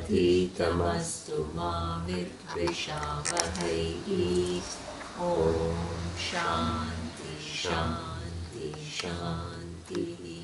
Shanti Tamastu Ma Vidvishavahi. Om Shanti Shanti Shanti.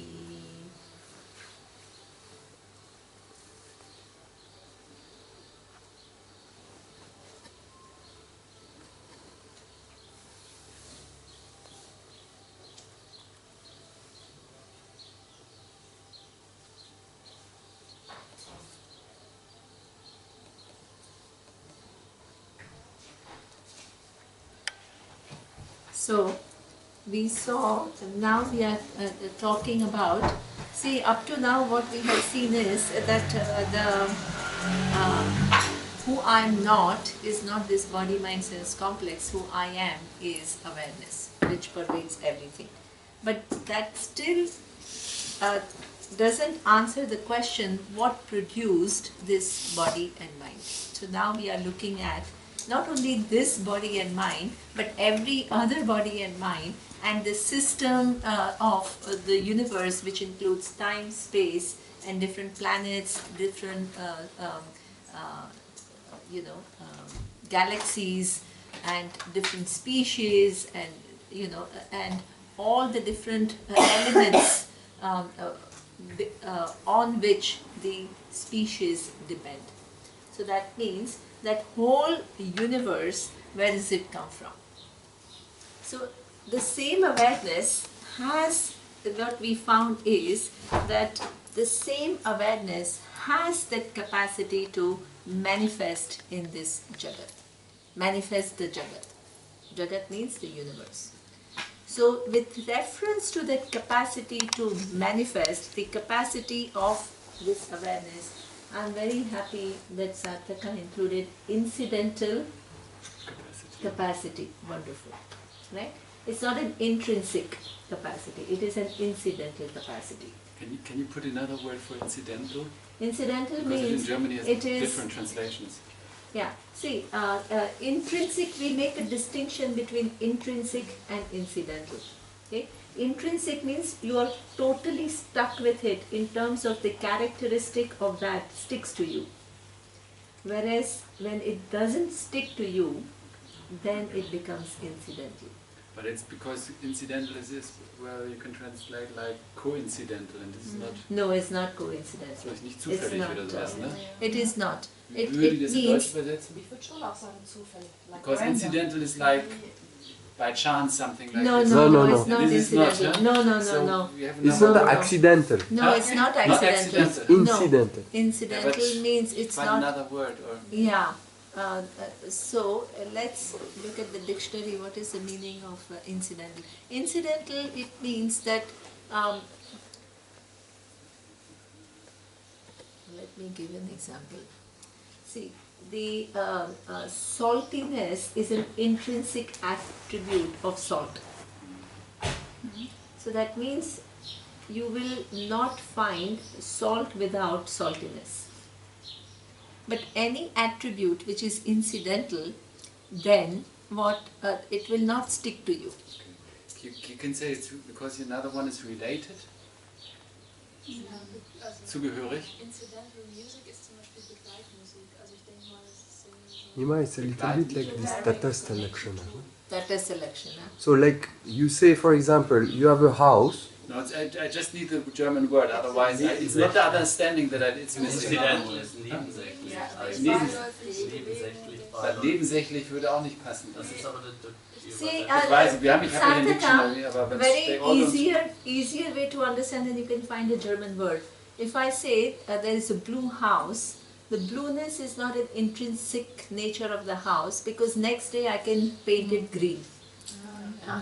So, we saw, now we are talking about, see, up to now what we have seen is that who I am not is not this body, mind, sense complex. Who I am is awareness, which pervades everything. But that still doesn't answer the question, what produced this body and mind. So now we are looking at not only this body and mind, but every other body and mind, and the system of the universe, which includes time, space, and different planets, different galaxies, and different species, and and all the different elements on which the species depend. So that means that whole universe, where does it come from? So the same awareness has, what we found is that the same awareness has that capacity to manifest in this Jagat. Manifest the Jagat. Jagat means the universe. So with reference to that capacity to manifest, the capacity of this awareness, I am very happy that Sarthaka included incidental capacity. Wonderful. Right? It's not an intrinsic capacity, it is an incidental capacity. Can you put another word for incidental? Incidental because means in Germany has it is different translations. Yeah, see, intrinsic, we make a distinction between intrinsic and incidental. Okay? Intrinsic means you are totally stuck with it in terms of the characteristic of that sticks to you. Whereas when it doesn't stick to you, then it becomes incidental. But it's because incidental is well, you can translate like coincidental, and this is not. No, it's not coincidental. So it's nicht zufällig oder sowas, ne? It is not. It means. means. Ich würde schon auch sagen zufällig. Like because random. Incidental is like by chance something like no, this. No, no, it's not incidental. No. It's not accidental. No, it's not accidental. It's incidental. No. Incidental means it's not another word. Or yeah. So let's look at the dictionary. What is the meaning of incidental? Incidental, it means that let me give an example. See, the saltiness is an intrinsic attribute of salt. So that means you will not find salt without saltiness. But any attribute which is incidental, then it will not stick to you. you can say it's because another one is related. Zugehörig. Incidental music ist zum Beispiel Begleitmusik. Also ich denke mal, das ist Nima, it's a little bit like this Tata selection. Tata selection. So like you say, for example, you have a house. No, I just need the German word, otherwise it's not the understanding that it's missing. Nebensächlich. But nebensächlich würde auch nicht passen. Das ist aber See, ich habe hier den Dictionary, aber very easier way to understand, and you can find a German word. If I say there is a blue house, the blueness is not an intrinsic nature of the house, because next day I can paint it green.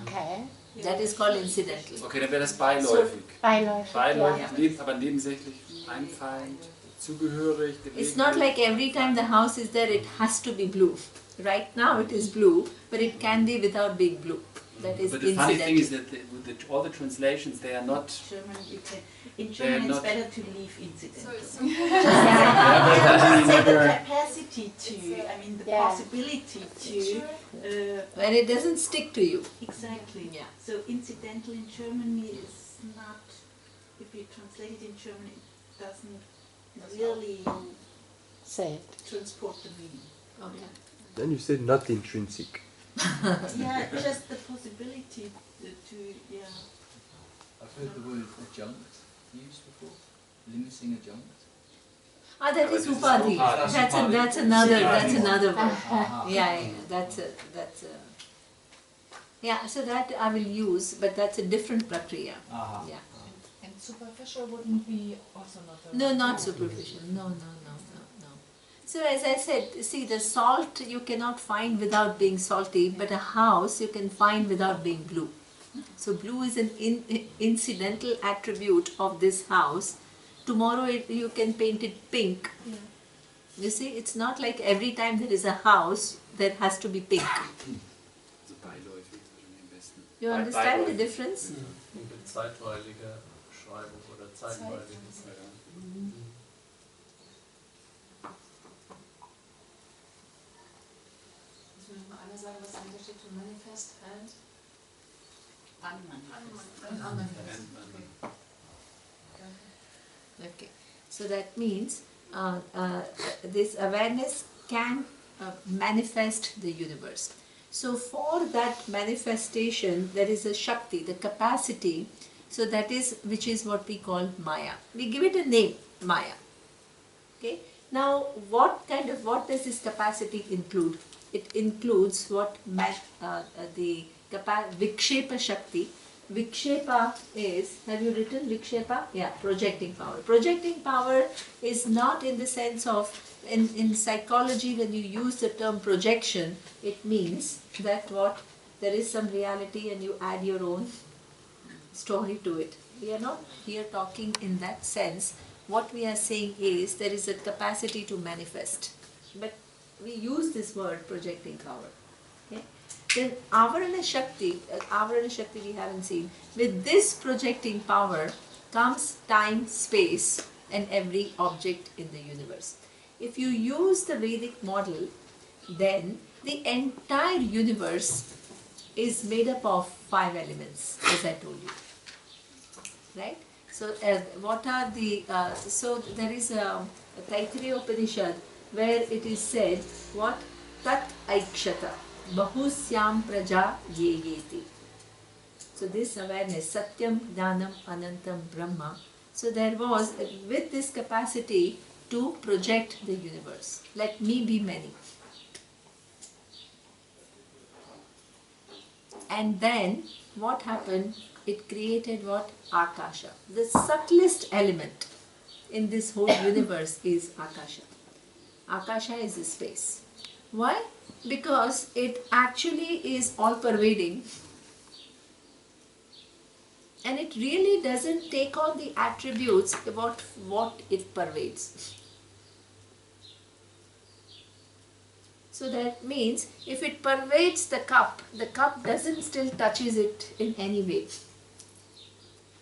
Okay. That is called incidental. Okay, dann wäre das beiläufig. Beiläufig. Aber nebensächlich einfallend, zugehörig. It's not like every time the house is there it has to be blue. Right now it is blue, but it can be without being blue. That is but the incidental. funny thing is that all the translations, they are not... in German it's better to leave incidental. So the capacity to, I mean the possibility to... when it doesn't stick to you. Exactly. Yeah. So incidental in Germany is not, if you translate it in German, it doesn't really say it. transport the meaning. Okay. Then you said not intrinsic. Yeah, just the possibility to yeah. I've heard the word adjunct used before, limiting adjunct. Ah, that Yeah, is but this is upadhi. upadhi. That's another word. Aha. Yeah, that's a. Yeah, so that I will use, but that's a different prakriya. Aha. Yeah. And superficial wouldn't be also not a... No, not superficial. No. So as I said, see, the salt you cannot find without being salty, but a house you can find without being blue. So blue is an incidental attribute of this house. Tomorrow you can paint it pink. Yeah. You see, it's not like every time there is a house, there has to be pink. So beiläufig wahrscheinlich am besten. You understand the difference? Zeitweilige Beschreibung oder zeitweilige. Muss mir noch mal einer sagen, was dahinter steht für Manifest and? Unmanifest. Okay. So that means this awareness can manifest the universe. So for that manifestation, there is a Shakti, the capacity. So that is, which is what we call Maya. We give it a name, Maya. Okay. Now, what does this capacity include? It includes what the Vikshepa Shakti. Vikshepa is, have you written Vikshepa? Yeah, projecting power. Projecting power is not in the sense of, in psychology when you use the term projection, it means that what, there is some reality and you add your own story to it. We are not here talking in that sense. What we are saying is there is a capacity to manifest. But we use this word projecting power. Okay? Then Avarana Shakti we haven't seen. With this projecting power comes time, space and every object in the universe. If you use the Vedic model, then the entire universe is made up of 5 elements, as I told you. Right? So what are the, so there is a Taittiriya Upanishad where it is said, what? Tat aikshata. Bahusyam praja yeyeti. So this awareness, Satyam, Jnanam, Anantam, Brahma. So there was, with this capacity to project the universe. Let me be many. And then what happened? It created what? Akasha. The subtlest element in this whole universe is Akasha. Akasha is the space. Why? Because it actually is all-pervading and it really doesn't take on the attributes about what it pervades. So that means if it pervades the cup doesn't still touches it in any way.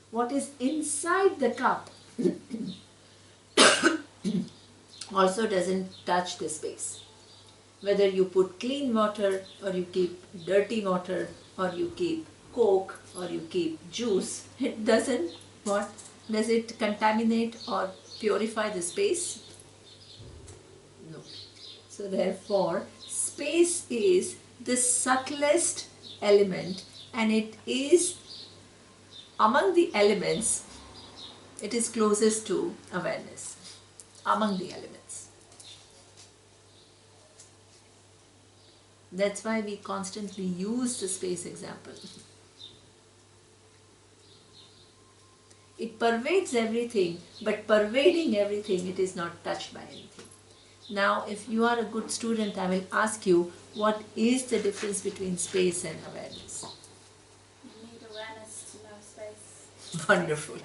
What is inside the cup also doesn't touch the space. Whether you put clean water or you keep dirty water or you keep coke or you keep juice, it doesn't, what? Does it contaminate or purify the space? No. So therefore, space is the subtlest element and it is among the elements, it is closest to awareness, among the elements. That's why we constantly use the space example. It pervades everything, but pervading everything, it is not touched by anything. Now, if you are a good student, I will ask you, what is the difference between space and awareness? You need awareness to know space. Wonderful.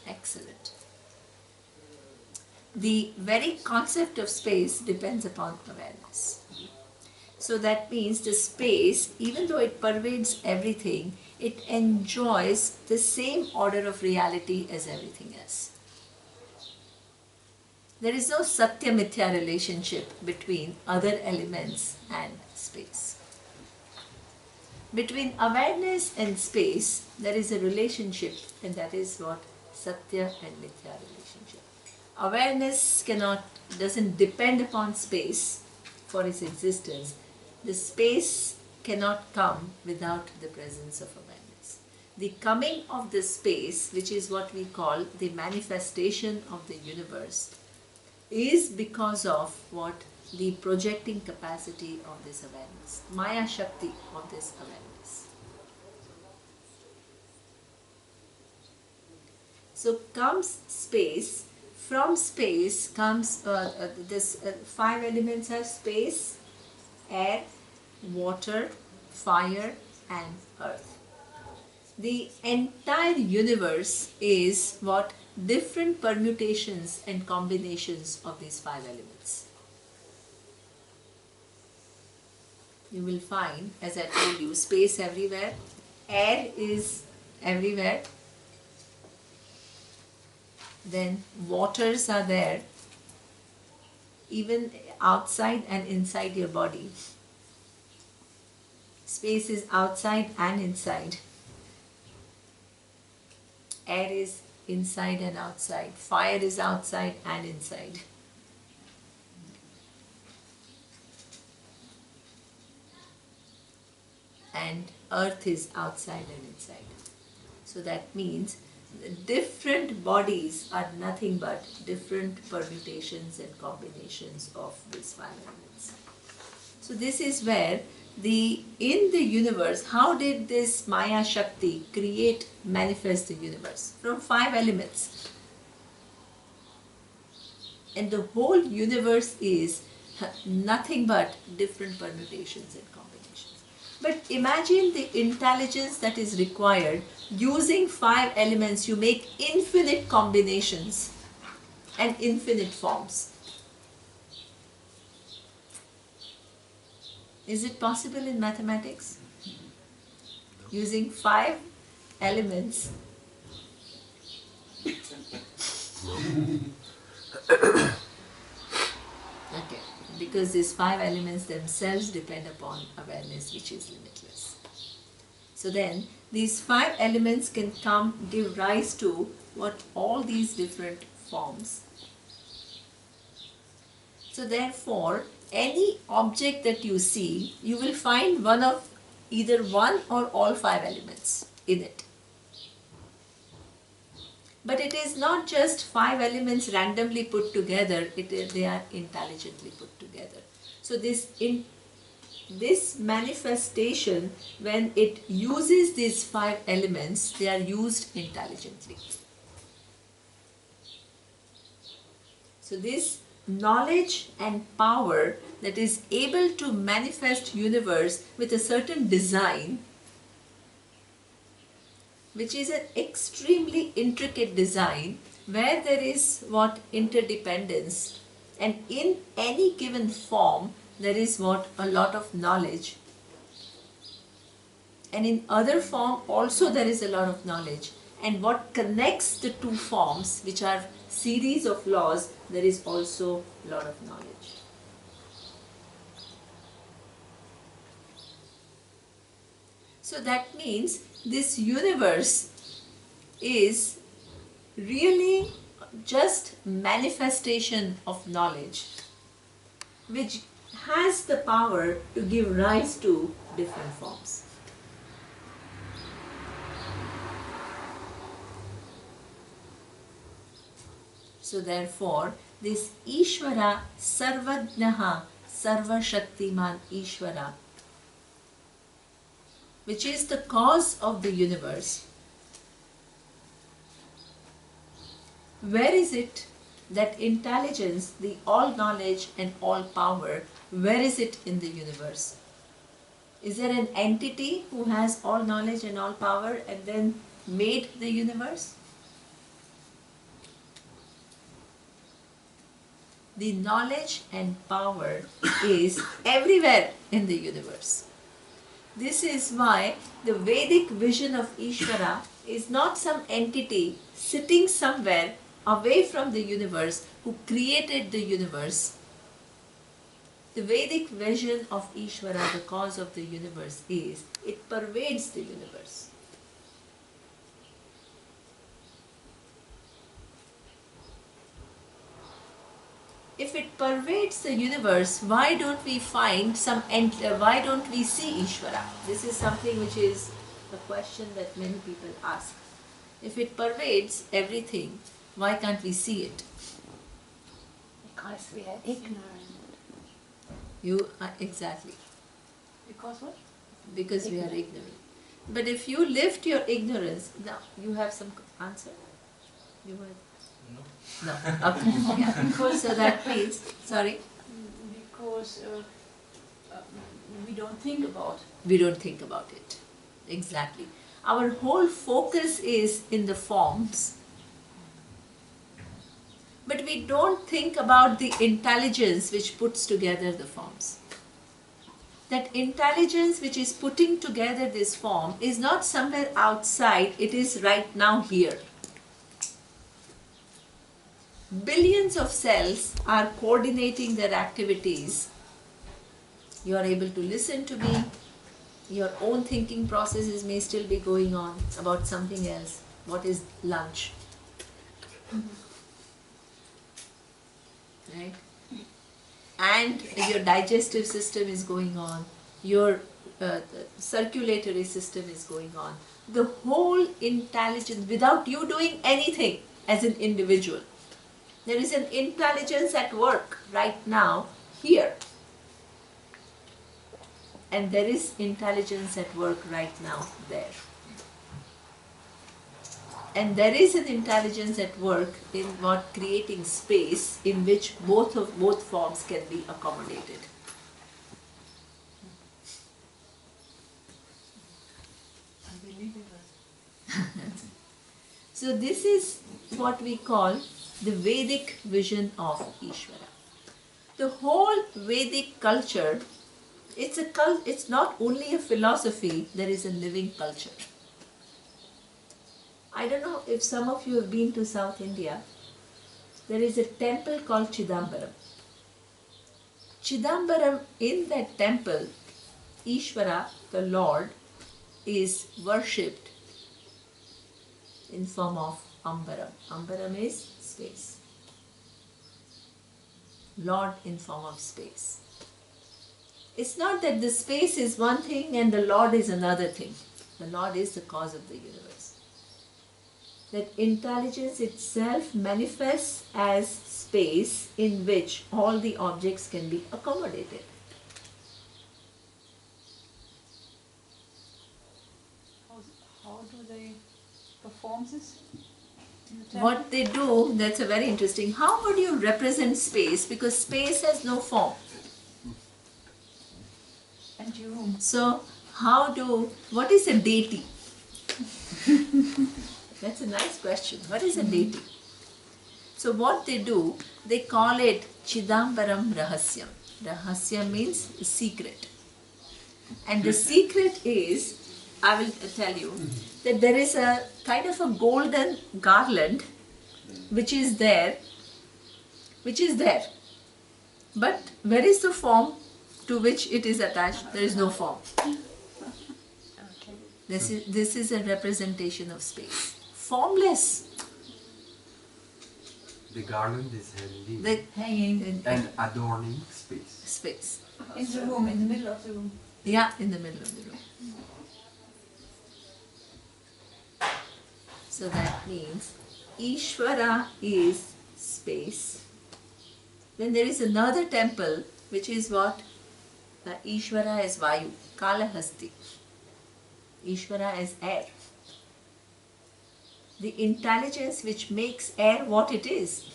Excellent. The very concept of space depends upon awareness. So that means the space, even though it pervades everything, it enjoys the same order of reality as everything else. There is no Satya-Mithya relationship between other elements and space. Between awareness and space, there is a relationship, and that is what Satya and Mithya relationship. awareness doesn't depend upon space for its existence. The space cannot come without the presence of awareness. The coming of the space, which is what we call the manifestation of the universe, is because of what? The projecting capacity of this awareness, Maya Shakti of this awareness. So comes space, from space comes this 5 elements are space, air, water, fire and earth. The entire universe is what? Different permutations and combinations of these 5 elements. You will find, as I told you, space everywhere, air is everywhere, then waters are there, even outside and inside your body. Space is outside and inside. Air is inside and outside. Fire is outside and inside. And earth is outside and inside. So that means different bodies are nothing but different permutations and combinations of these 5 elements. So this is where in the universe, how did this Maya Shakti manifest the universe? From 5 elements. And the whole universe is nothing but different permutations and combinations. But imagine the intelligence that is required. Using 5 elements, you make infinite combinations and infinite forms. Is it possible in mathematics? Using 5 elements. Okay, because these 5 elements themselves depend upon awareness, which is limitless. So then, these 5 elements can give rise to what? All these different forms. So therefore, any object that you see, you will find either one or all 5 elements in it. But it is not just 5 elements randomly put together, they are intelligently put together. So this manifestation, when it uses these 5 elements, they are used intelligently. So this knowledge and power that is able to manifest universe with a certain design, which is an extremely intricate design where there is what? Interdependence, and in any given form there is what? A lot of knowledge, and in other form also there is a lot of knowledge, and what connects the 2 forms, which are series of laws, there is also a lot of knowledge. So that means this universe is really just manifestation of knowledge, which has the power to give rise to different forms. So therefore, this Ishvara, Sarvajnaha, Sarvashaktiman Ishvara, which is the cause of the universe, where is it, that intelligence, the all knowledge and all power, where is it in the universe? Is there an entity who has all knowledge and all power and then made the universe? The knowledge and power is everywhere in the universe. This is why the Vedic vision of Ishvara is not some entity sitting somewhere away from the universe who created the universe. The Vedic vision of Ishvara, the cause of the universe, is it pervades the universe. if it pervades the universe, why don't we find why don't we see Ishvara? This is something which is a question that many people ask. If it pervades everything, why can't we see it? Because we are ignorant. Exactly. Because what? Because we are ignorant. But if you lift your ignorance, now you have some answer? You were? No. Okay. Yeah. So that means, sorry? Because we don't think about. We don't think about it. Exactly. Our whole focus is in the forms. But we don't think about the intelligence which puts together the forms. That intelligence which is putting together this form is not somewhere outside, it is right now here. Billions of cells are coordinating their activities. You are able to listen to me. Your own thinking processes may still be going on about something else. What is lunch? Right? And your digestive system is going on. Your circulatory system is going on. The whole intelligence, without you doing anything as an individual. There is an intelligence at work right now here. And there is intelligence at work right now there. And there is an intelligence at work in what creating space in which both forms can be accommodated. So this is what we call the Vedic vision of Ishvara. The whole Vedic culture, it's not only a philosophy, there is a living culture. I don't know if some of you have been to South India. There is a temple called Chidambaram. Chidambaram, in that temple, Ishvara, the Lord, is worshipped in form of Ambaram. Ambaram is space. Lord in form of space. It's not that the space is one thing and the Lord is another thing. The Lord is the cause of the universe. That intelligence itself manifests as space in which all the objects can be accommodated. How do they perform this? What they do, that's a very interesting. How would you represent space? Because space has no form. Empty room. So, what is a deity? That's a nice question. What is a deity? So what they do, they call it Chidambaram Rahasyam. Rahasya means secret. And the secret is, I will tell you, that there is a kind of a golden garland which is there. But where is the form to which it is attached? There is no form. This is a representation of space. Formless. The garland is Hanging and adorning space. Space. in the room, in the middle of the room. Yeah, in the middle of the room. So that means Ishvara is space. Then there is another temple which is what? Ishvara as Vayu, Kalahasti. Ishvara as air. The intelligence which makes air what it is.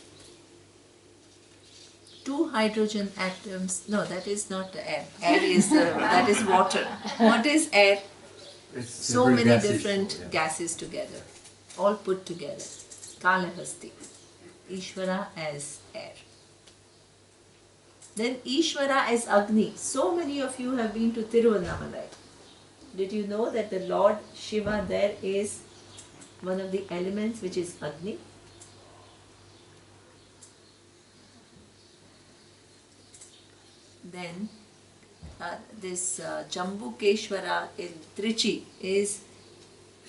2 hydrogen atoms. No, that is not air. Air is that is water. What is air? It's So several many gases, different yeah. gases together, all put together. Kalahasti. Ishvara as air. Then Ishvara as Agni. So many of you have been to Tiruvannamalai. Did you know that the Lord Shiva there is one of the elements which is Agni? Then this Jambukeshwara in Trichy is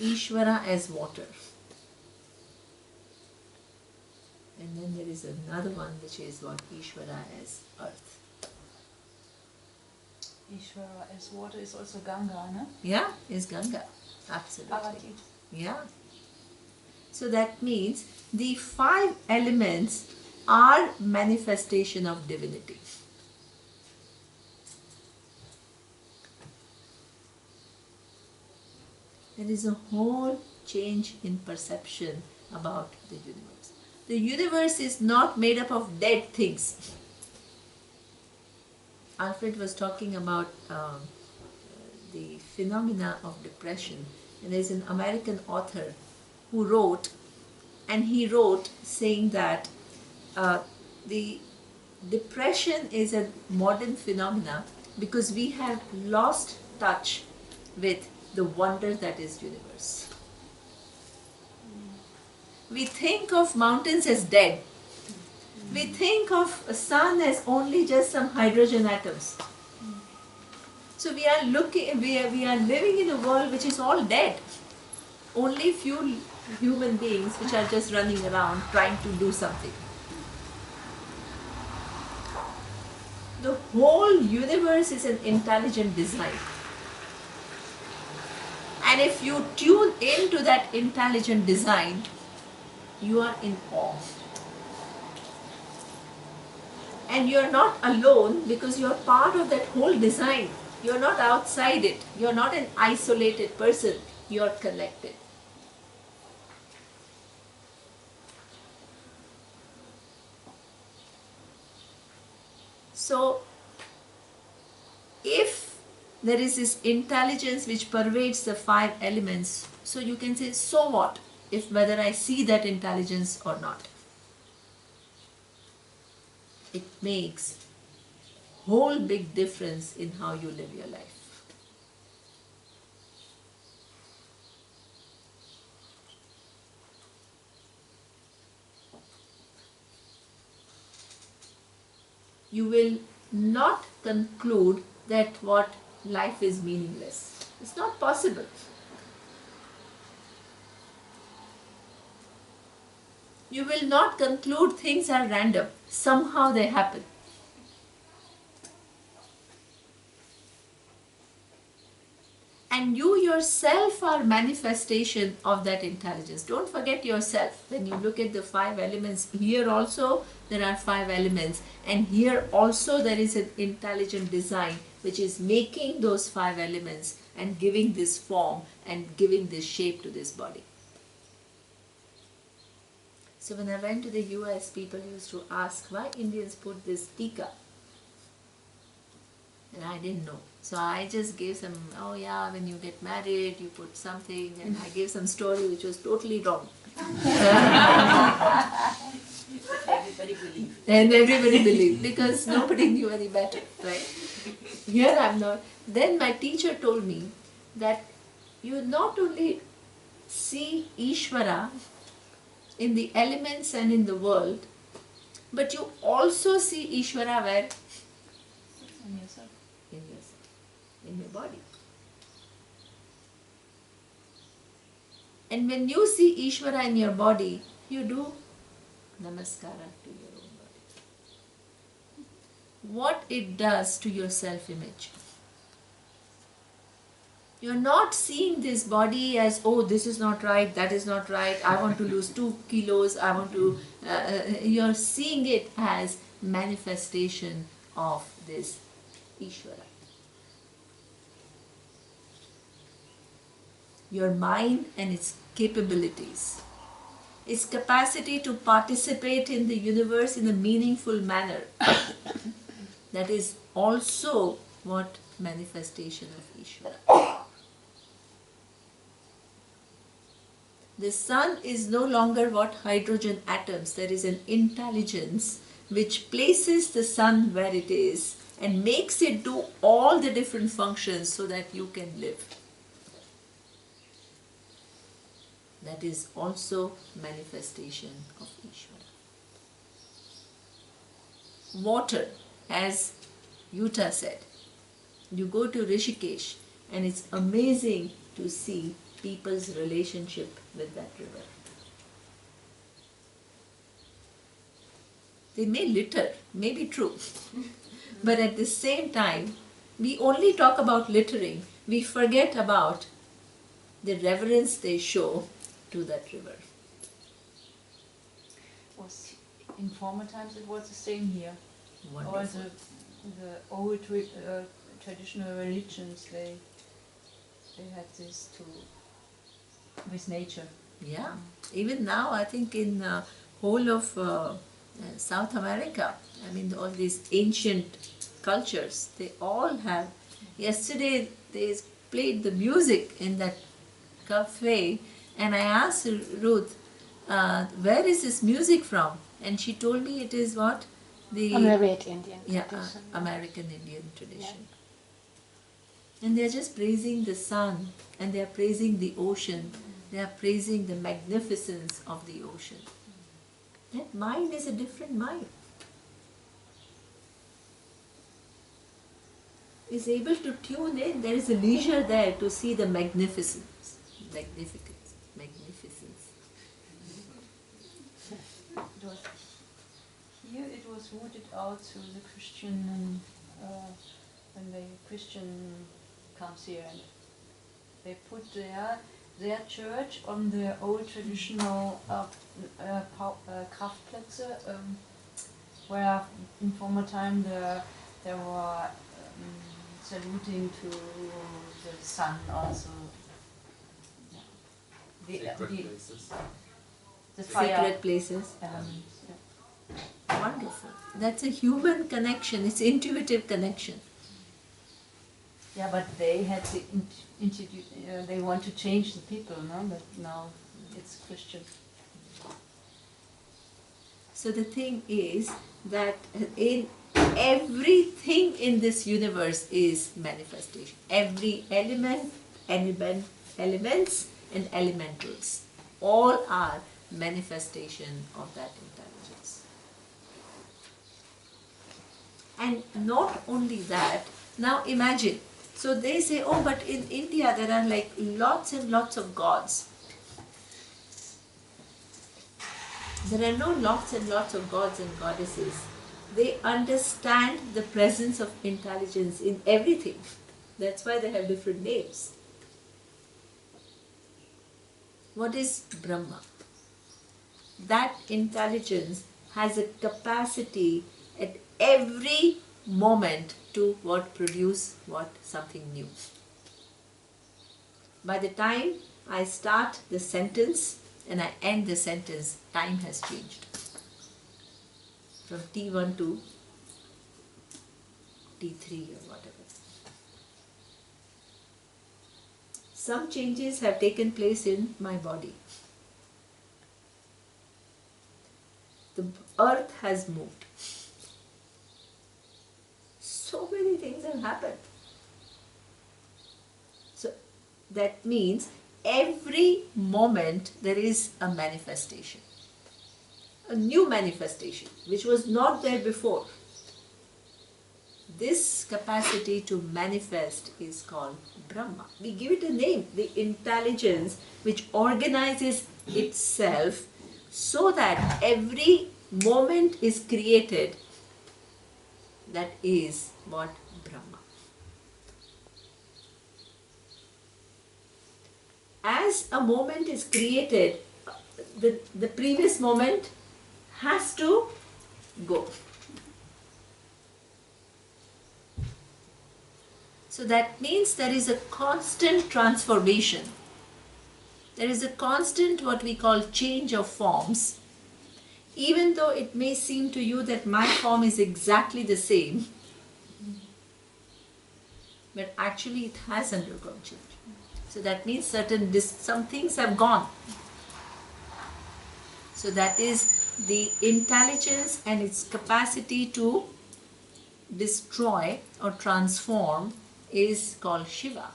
Ishvara as water. And then there is another one which is what Ishvara as earth. Ishvara as water is also Ganga, no? Yeah, is Ganga. Absolutely. Avati. Yeah. So that means the 5 elements are manifestation of divinity. There is a whole change in perception about the universe. The universe is not made up of dead things. Alfred was talking about the phenomena of depression, and there's an American author who wrote, and he wrote saying that the depression is a modern phenomena because we have lost touch with the wonder that is universe. We think of mountains as dead. We think of a sun as only just some hydrogen atoms. So we are living in a world which is all dead. Only few human beings which are just running around trying to do something. The whole universe is an intelligent design. And if you tune into that intelligent design, you are in awe. And you are not alone because you are part of that whole design. You are not outside it. You are not an isolated person. You are connected. So, if there is this intelligence which pervades the 5 elements, so you can say, so what, if whether I see that intelligence or not. It makes whole big difference in how you live your life. You will not conclude that what life is meaningless. It's not possible. You will not conclude things are random. Somehow they happen. And you yourself are manifestation of that intelligence. Don't forget yourself. When you look at the 5 elements, here also there are 5 elements. And here also there is an intelligent design which is making those 5 elements and giving this form and giving this shape to this body. So when I went to the US, people used to ask why Indians put this tika. And I didn't know. So I just gave some, oh yeah, when you get married, you put something, and I gave some story which was totally wrong. Everybody believed. And everybody believed because nobody knew any better, right? Here I'm not. Then my teacher told me that you not only see Ishvara in the elements and in the world, but you also see Ishvara where? In yourself. In yourself, in your body. And when you see Ishvara in your body, you do namaskara to your own body. What it does to your self-image. You're not seeing this body as, oh, this is not right, that is not right, I want to lose 2 kilos, I want to... you're seeing it as manifestation of this Ishvara. Your mind and its capabilities, its capacity to participate in the universe in a meaningful manner. That is also what manifestation of Ishvara. The sun is no longer what hydrogen atoms. There is an intelligence which places the sun where it is and makes it do all the different functions so that you can live. That is also manifestation of Ishvara. Water, as Yuta said, you go to Rishikesh and it's amazing to see people's relationship with that river. They may litter, may be true. But at the same time, we only talk about littering. We forget about the reverence they show to that river. Was in former times it was the same here. All Wonderful. the old traditional religions they had this to with nature. Yeah, even now I think in whole of South America, I mean all these ancient cultures, they all have. Yesterday they played the music in that cafe, and I asked Ruth, where is this music from? And she told me it is what? The American Indian yeah, tradition. American Indian tradition. And they are just praising the sun, and they are praising the ocean, they are praising the magnificence of the ocean. That mind is a different mind. Is able to tune in, there is a leisure there to see the magnificence. Magnificence. Magnificence. It was here. It was rooted out through the Christian when the Christian comes here and they put their church on the old traditional Kraftplätze, where in former time there were saluting to the sun also. Sacred places. The fire Sacred places. elements. Wonderful. That's a human connection, it's intuitive connection. Yeah, but they had to introduce. They want to change the people, no? But now it's Christian. So the thing is that in everything in this universe is manifestation. Every elements and elementals, all are manifestation of that intelligence. And not only that, now imagine, so they say, oh, but in India there are like lots and lots of gods. There are no lots and lots of gods and goddesses. They understand the presence of intelligence in everything. That's why they have different names. What is Brahma? That intelligence has a capacity at every moment to produce something new. By the time I start the sentence and I end the sentence, time has changed. From T1 to T3 or whatever. Some changes have taken place in my body. The earth has moved. So many things have happened. So that means every moment there is a manifestation. A new manifestation which was not there before. This capacity to manifest is called Brahma. We give it a name, the intelligence which organizes itself so that every moment is created. That is what Brahma. As a moment is created, the previous moment has to go. So that means there is a constant transformation. There is a constant what we call change of forms. Even though it may seem to you that my form is exactly the same, but actually it has undergone change. So that means some things have gone. So that is the intelligence and its capacity to destroy or transform is called Shiva.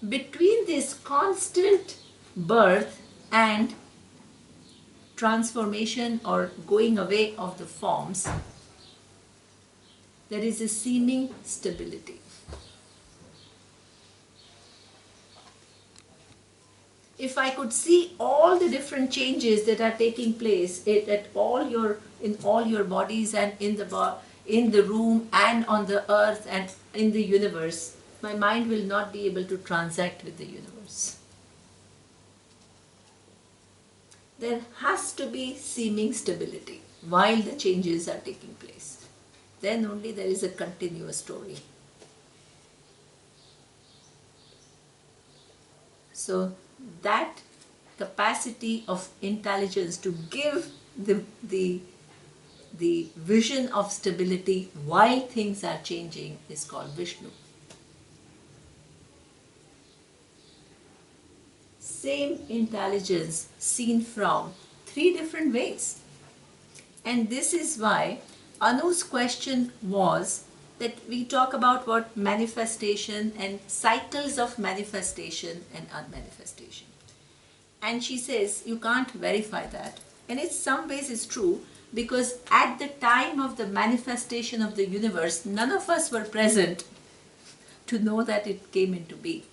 Between this constant birth and transformation or going away of the forms, there is a seeming stability. if I could see all the different changes that are taking place in all your bodies and in the room and on the earth and in the universe, my mind will not be able to transact with the universe. There has to be seeming stability while the changes are taking place. Then only there is a continuous story. So that capacity of intelligence to give the vision of stability while things are changing is called Vishnu. Same intelligence seen from three different ways. And this is why Anu's question was that we talk about what manifestation and cycles of manifestation and unmanifestation. And she says you can't verify that. And in some ways it's true, because at the time of the manifestation of the universe, none of us were present to know that it came into being.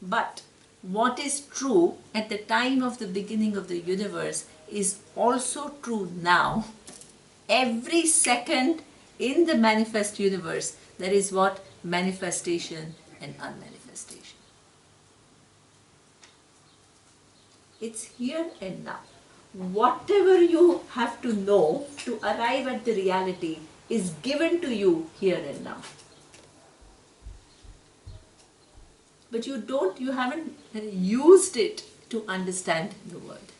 But what is true at the time of the beginning of the universe is also true now. Every second in the manifest universe, there is what? Manifestation and unmanifestation. It's here and now. Whatever you have to know to arrive at the reality is given to you here and now. But you haven't used it to understand the world.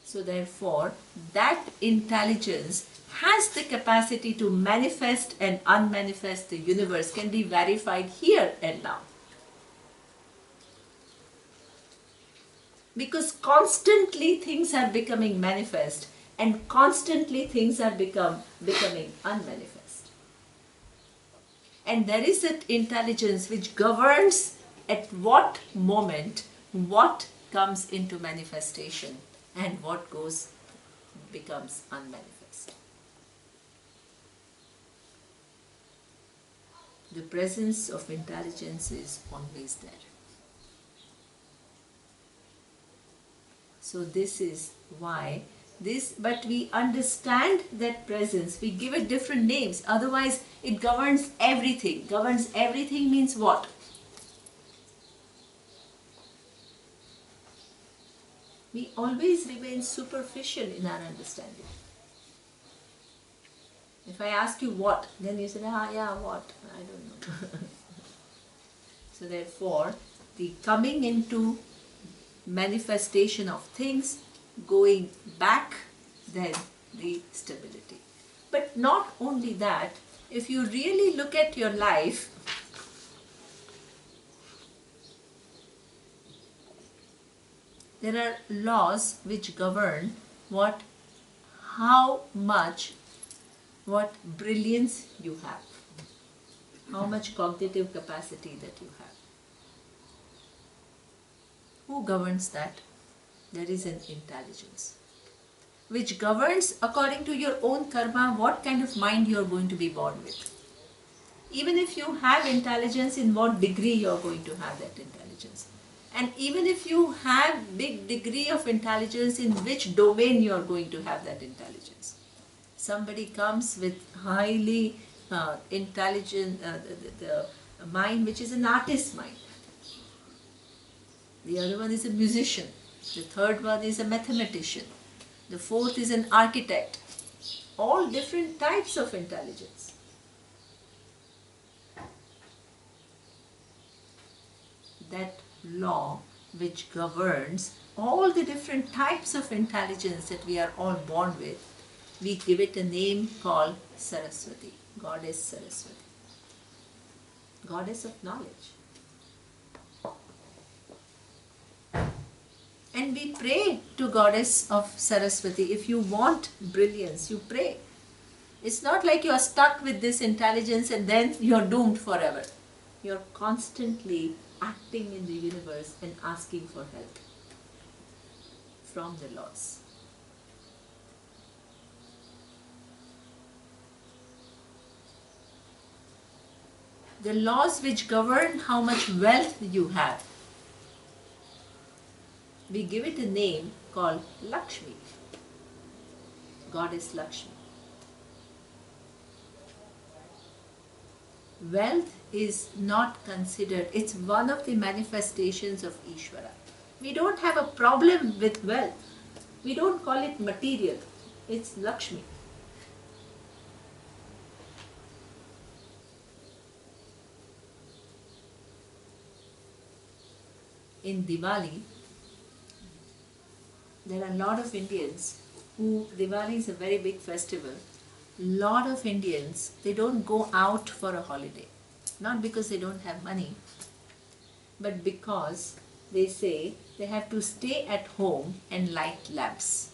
So therefore, that intelligence has the capacity to manifest and unmanifest the universe, can be verified here and now. Because constantly things are becoming manifest and constantly things are becoming unmanifest. And there is that intelligence which governs at what moment what comes into manifestation and what becomes unmanifest. The presence of intelligence is always there. So this is why but we understand that presence, we give it different names, otherwise it governs everything. Governs everything means what? We always remain superficial in our understanding. If I ask you what, then you say, what? I don't know. So therefore, the coming into manifestation of things, going back, then the stability. But not only that, if you really look at your life, there are laws which govern how much, what brilliance you have, how much cognitive capacity that you have. Who governs that? There is an intelligence which governs according to your own karma what kind of mind you are going to be born with. Even if you have intelligence, in what degree you are going to have that intelligence. And even if you have big degree of intelligence, in which domain you are going to have that intelligence. Somebody comes with highly intelligent, the mind which is an artist's mind. The other one is a musician. The third one is a mathematician. The fourth is an architect. All different types of intelligence. That law which governs all the different types of intelligence that we are all born with, we give it a name called Saraswati, Goddess Saraswati, Goddess of knowledge. And we pray to Goddess of Saraswati. If you want brilliance, you pray. It's not like you are stuck with this intelligence and then you are doomed forever. You are constantly acting in the universe and asking for help from the laws. the laws which govern how much wealth you have. We give it a name called Lakshmi, Goddess Lakshmi. Wealth is not considered, it's one of the manifestations of Ishvara. We don't have a problem with wealth. We don't call it material, it's Lakshmi. In Diwali, there are a lot of Indians who, Diwali is a very big festival. Lot of Indians, they don't go out for a holiday. Not because they don't have money, but because they say they have to stay at home and light lamps.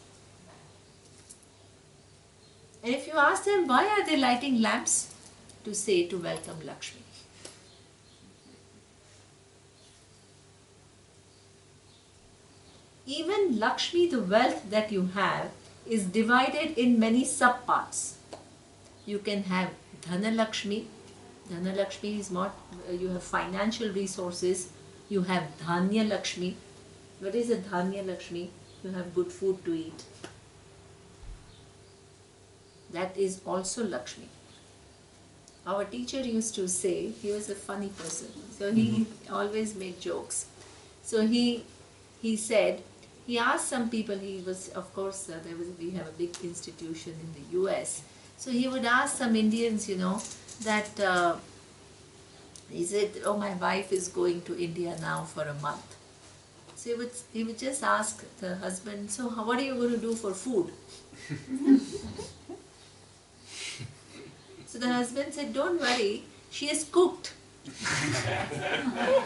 And if you ask them why are they lighting lamps, to say to welcome Lakshmi. Even Lakshmi, the wealth that you have, is divided in many sub-parts. You can have Dhana Lakshmi. Dhana Lakshmi is not, you have financial resources. You have Dhanya Lakshmi. What is a Dhanya Lakshmi? You have good food to eat. That is also Lakshmi. Our teacher used to say, he was a funny person, so he always made jokes. So he said, he asked some people, he was, of course, we have a big institution in the US. So he would ask some Indians, that he said, oh, my wife is going to India now for a month. So he would just ask the husband, so what are you going to do for food? So the husband said, don't worry, she is cooked.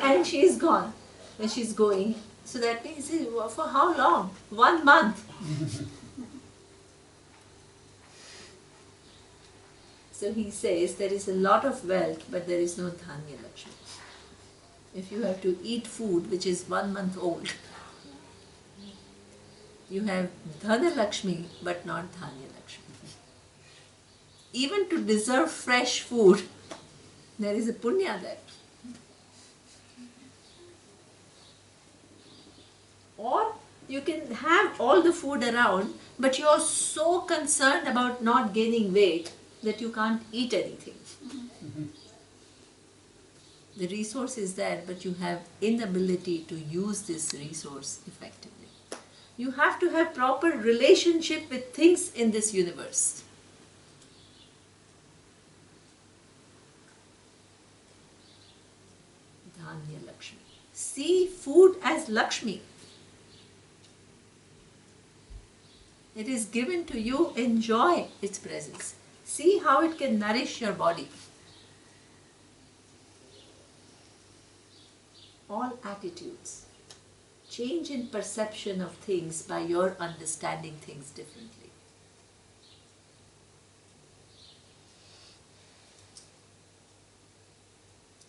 And she is gone when she's going. So that means, for how long? 1 month. So he says there is a lot of wealth, but there is no Dhanya Lakshmi. If you have to eat food which is 1 month old, you have Dhana Lakshmi, but not Dhanya Lakshmi. Even to deserve fresh food, there is a punya there. Or you can have all the food around, but you are so concerned about not gaining weight that you can't eat anything. The resource is there, but you have inability to use this resource effectively. You have to have proper relationship with things in this universe. Dhanya Lakshmi. See food as Lakshmi. It is given to you, enjoy its presence. See how it can nourish your body. All attitudes, change in perception of things by your understanding things differently.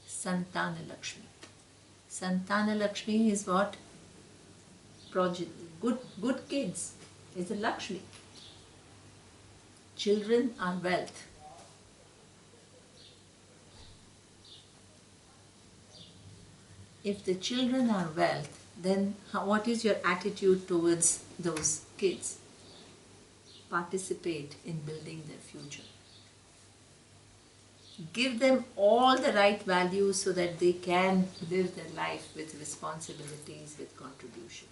Santana Lakshmi. Santana Lakshmi is what? Good kids is a Lakshmi. Children are wealth. If the children are wealth, then what is your attitude towards those kids? Participate in building their future. Give them all the right values so that they can live their life with responsibilities, with contribution.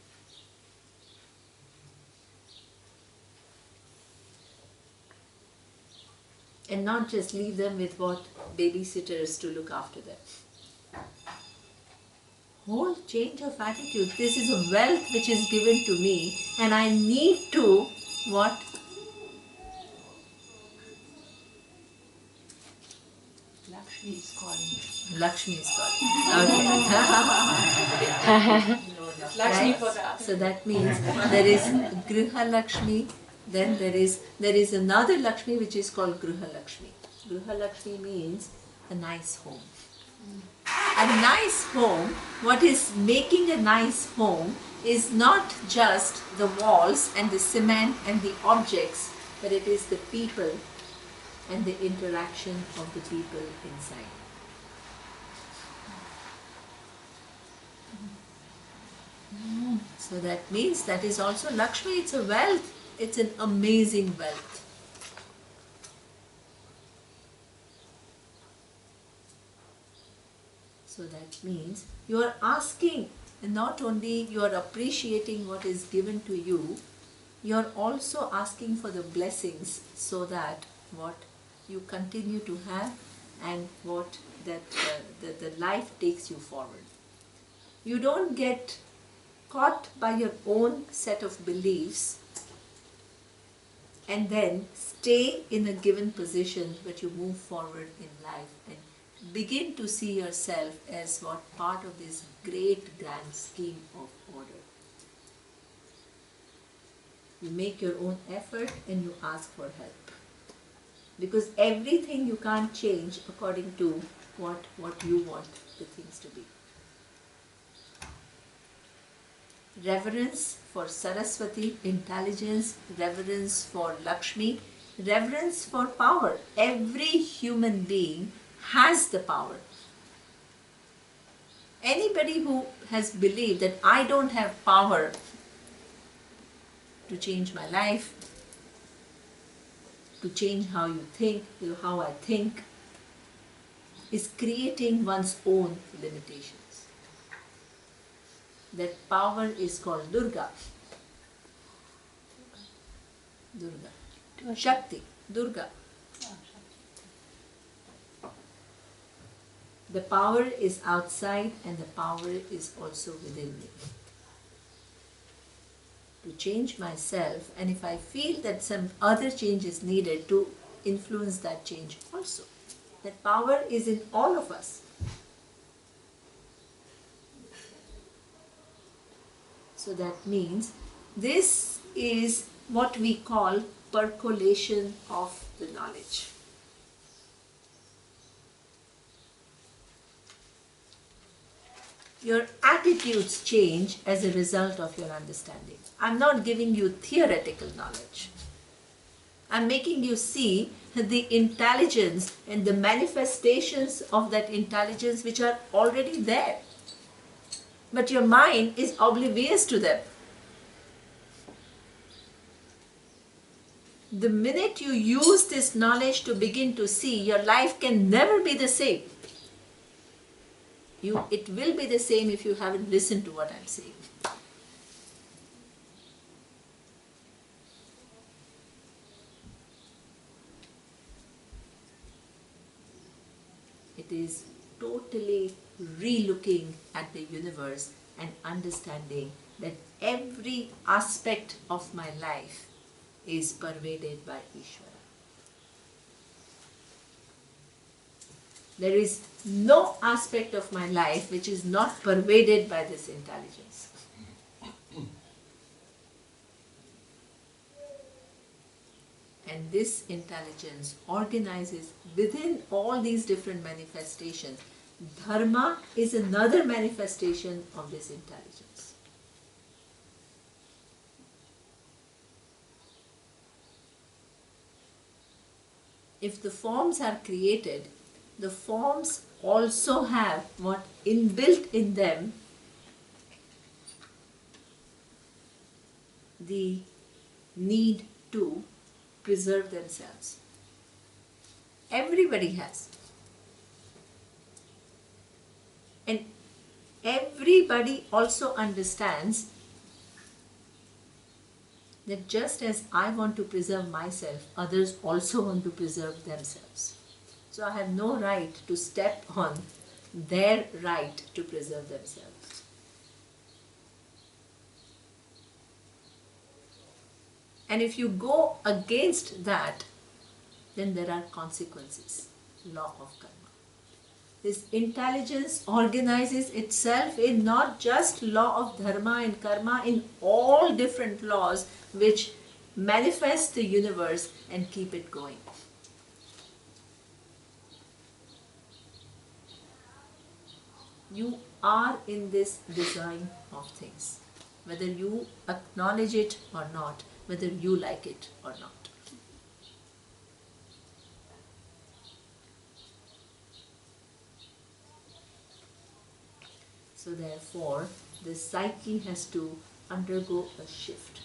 And not just leave them with what? Babysitters to look after them. Whole change of attitude. This is a wealth which is given to me and I need to what? Lakshmi is calling. Lakshmi is calling. Okay. Lakshmi Right? for that. So that means there is Griha Lakshmi, then there is another Lakshmi which is called Griha Lakshmi. Griha Lakshmi means a nice home. A nice home, what is making a nice home is not just the walls and the cement and the objects, but it is the people and the interaction of the people inside. So that means that is also Lakshmi, it's a wealth, it's an amazing wealth. So that means you are asking, and not only you are appreciating what is given to you, you are also asking for the blessings so that what you continue to have and what that the life takes you forward. You don't get caught by your own set of beliefs and then stay in a given position, but you move forward in life and begin to see yourself as what part of this great grand scheme of order. You make your own effort and you ask for help. Because everything you can't change according to what you want the things to be. Reverence for Saraswati, intelligence, reverence for Lakshmi, reverence for power. Every human being has the power. Anybody who has believed that I don't have power to change my life, to change how you think, how I think, is creating one's own limitations. That power is called Durga. Durga. Shakti. Durga. The power is outside and the power is also within me. To change myself, and if I feel that some other change is needed, to influence that change also. That power is in all of us. So that means this is what we call percolation of the knowledge. Your attitudes change as a result of your understanding. I'm not giving you theoretical knowledge. I'm making you see the intelligence and the manifestations of that intelligence which are already there. But your mind is oblivious to them. The minute you use this knowledge to begin to see, your life can never be the same. It will be the same if you haven't listened to what I'm saying. It is totally re-looking at the universe and understanding that every aspect of my life is pervaded by Ishvara. There is no aspect of my life which is not pervaded by this intelligence. And this intelligence organizes within all these different manifestations. Dharma is another manifestation of this intelligence. If the forms are created, the forms also have what inbuilt in them the need to preserve themselves. Everybody has. And everybody also understands that just as I want to preserve myself, others also want to preserve themselves. So I have no right to step on their right to preserve themselves. And if you go against that, then there are consequences. Law of karma. This intelligence organizes itself in not just law of dharma and karma, in all different laws which manifest the universe and keep it going. You are in this design of things, whether you acknowledge it or not, whether you like it or not. So therefore, the psyche has to undergo a shift.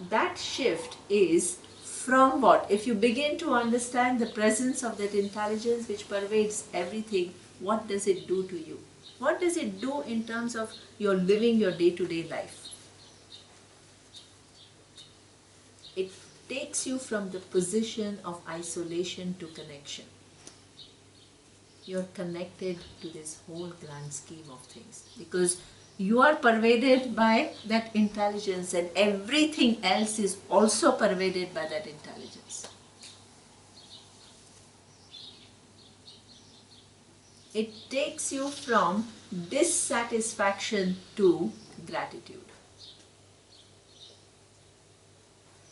That shift is from what? If you begin to understand the presence of that intelligence which pervades everything, what does it do to you? What does it do in terms of your living your day-to-day life? It takes you from the position of isolation to connection. You're connected to this whole grand scheme of things because you are pervaded by that intelligence and everything else is also pervaded by that intelligence. It takes you from dissatisfaction to gratitude.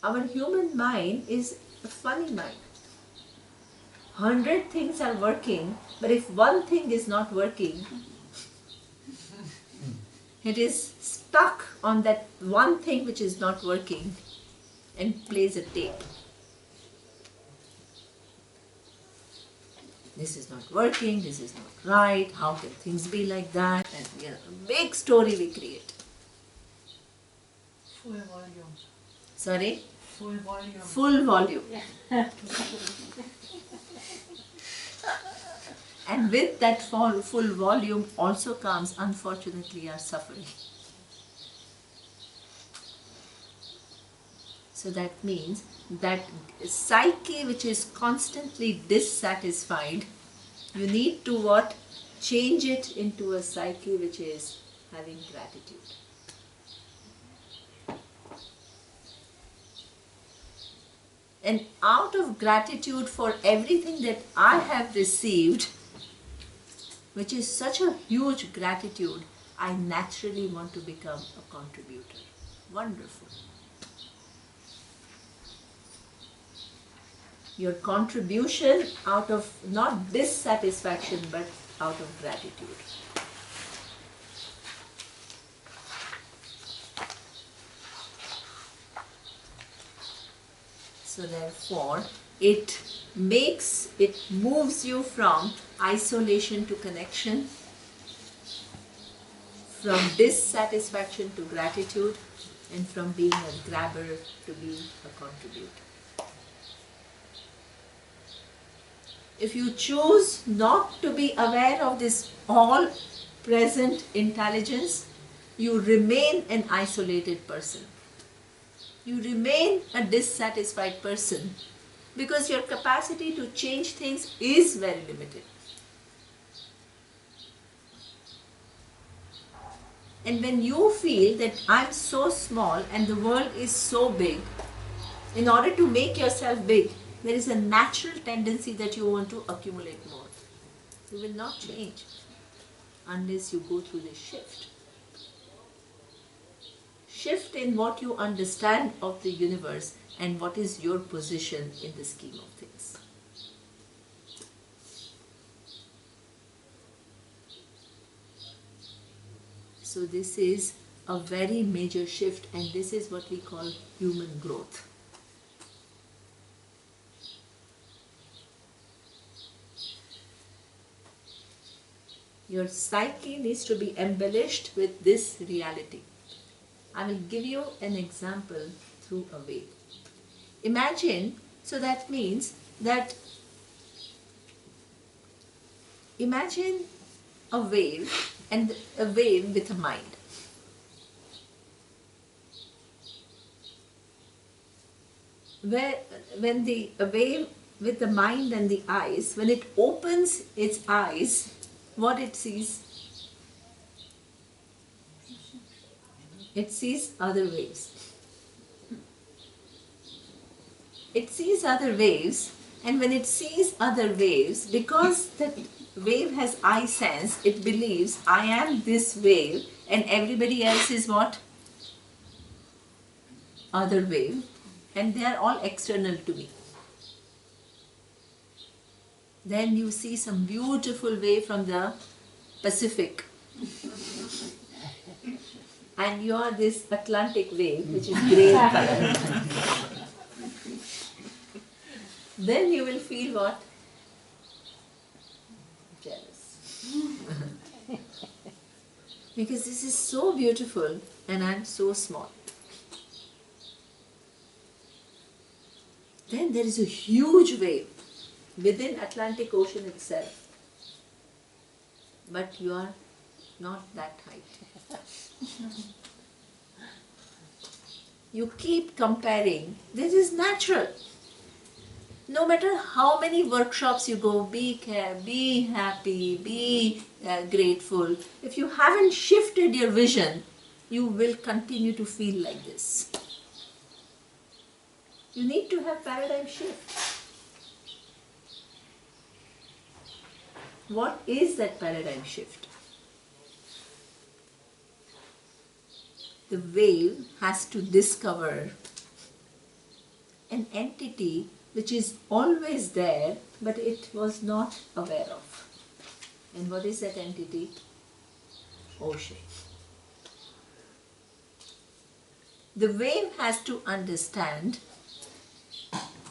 Our human mind is a funny mind. 100 things are working, but if one thing is not working, it is stuck on that one thing which is not working and plays a tape. This is not working, this is not right, how can things be like that? And a big story we create. Full volume. Sorry? Full volume. Full volume. And with that full volume also comes, unfortunately, our suffering. So that means that psyche which is constantly dissatisfied, you need to what? Change it into a psyche which is having gratitude. And out of gratitude for everything that I have received, which is such a huge gratitude, I naturally want to become a contributor. Wonderful. Your contribution out of not dissatisfaction but out of gratitude. So therefore, it moves you from isolation to connection, from dissatisfaction to gratitude, and from being a grabber to being a contributor. If you choose not to be aware of this all-present intelligence, you remain an isolated person. You remain a dissatisfied person because your capacity to change things is very limited. And when you feel that I'm so small and the world is so big, in order to make yourself big, there is a natural tendency that you want to accumulate more. You will not change unless you go through this shift. Shift in what you understand of the universe and what is your position in the scheme of things. So this is a very major shift, and this is what we call human growth. Your psyche needs to be embellished with this reality. I will give you an example through a wave. Imagine, so that means that, imagine a wave and a wave with a mind. When the wave with the mind and the eyes, when it opens its eyes, what it sees? It sees other waves. It sees other waves, and when it sees other waves, because that wave has eye sense, it believes I am this wave and everybody else is what? Other wave, and they are all external to me. Then you see some beautiful wave from the Pacific. And you are this Atlantic wave, which is grey in color. Then you will feel what? Jealous. Because this is so beautiful and I'm so small. Then there is a huge wave within Atlantic Ocean itself. But you are not that height. You keep comparing. This is natural. No matter how many workshops you go, be happy, be grateful. If you haven't shifted your vision, you will continue to feel like this. You need to have paradigm shift. What is that paradigm shift? The wave has to discover an entity which is always there, but it was not aware of. And what is that entity? Ocean. The wave has to understand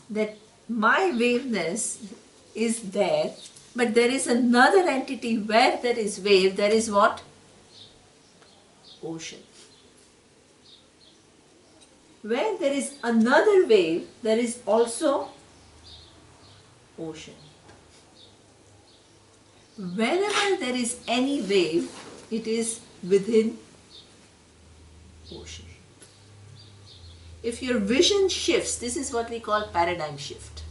that my waveness is there, but there is another entity where there is wave, there is what? Ocean. Where there is another wave, there is also ocean. Wherever there is any wave, it is within ocean. If your vision shifts, this is what we call paradigm shift.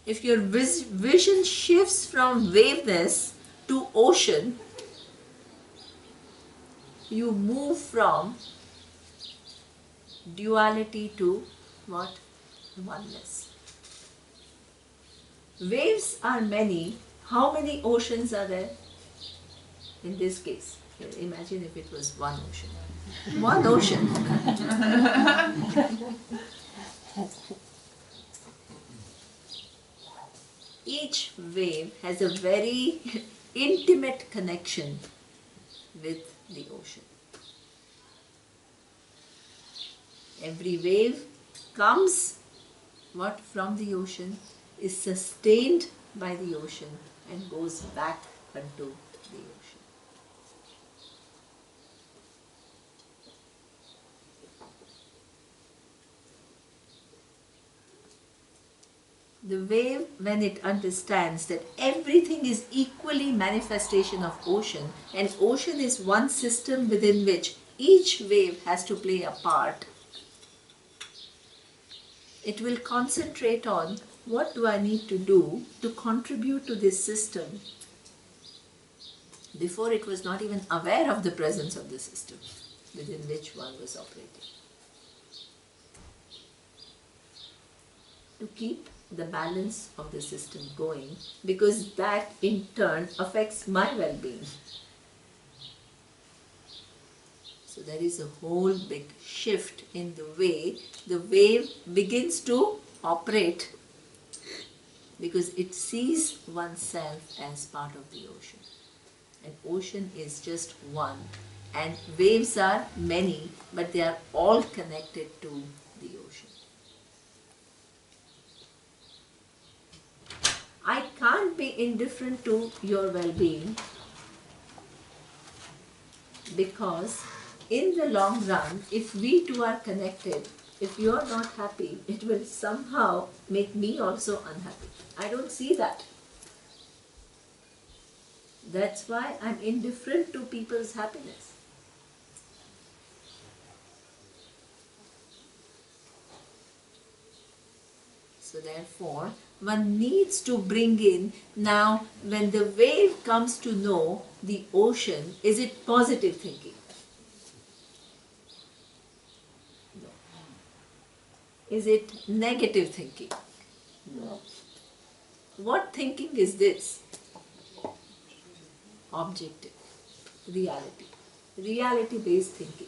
If your vision shifts from waveness to ocean, you move from duality to what? Oneness. Waves are many. How many oceans are there? In this case, imagine if it was one ocean. One ocean. Each wave has a very intimate connection with the ocean. Every wave comes what from the ocean, is sustained by the ocean and goes back unto the ocean. The wave, when it understands that everything is equally manifestation of ocean, and ocean is one system within which each wave has to play a part, it will concentrate on what do I need to do to contribute to this system. Before it was not even aware of the presence of the system within which one was operating. To keep the balance of the system going, because that in turn affects my well-being. So there is a whole big shift in the way the wave begins to operate, because it sees oneself as part of the ocean. And ocean is just one. And waves are many, but they are all connected to the ocean. I can't be indifferent to your well-being, because in the long run, if we two are connected, if you are not happy, it will somehow make me also unhappy. I don't see that. That's why I'm indifferent to people's happiness. So therefore, one needs to bring in, now when the wave comes to know the ocean, is it positive thinking? No. Is it negative thinking? No. What thinking is this? Objective. Reality. Reality-based thinking.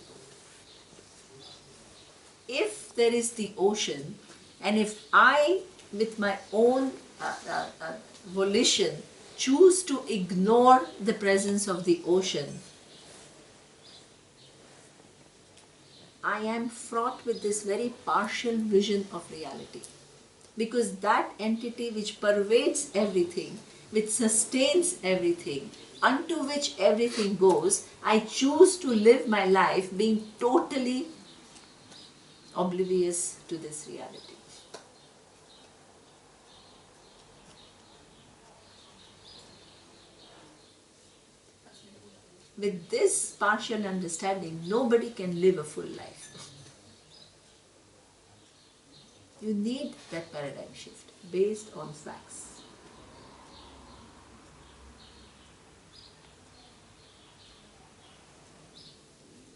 If there is the ocean, and if I, with my own volition, choose to ignore the presence of the ocean, I am fraught with this very partial vision of reality. Because that entity which pervades everything, which sustains everything, unto which everything goes, I choose to live my life being totally oblivious to this reality. With this partial understanding, nobody can live a full life. You need that paradigm shift based on facts.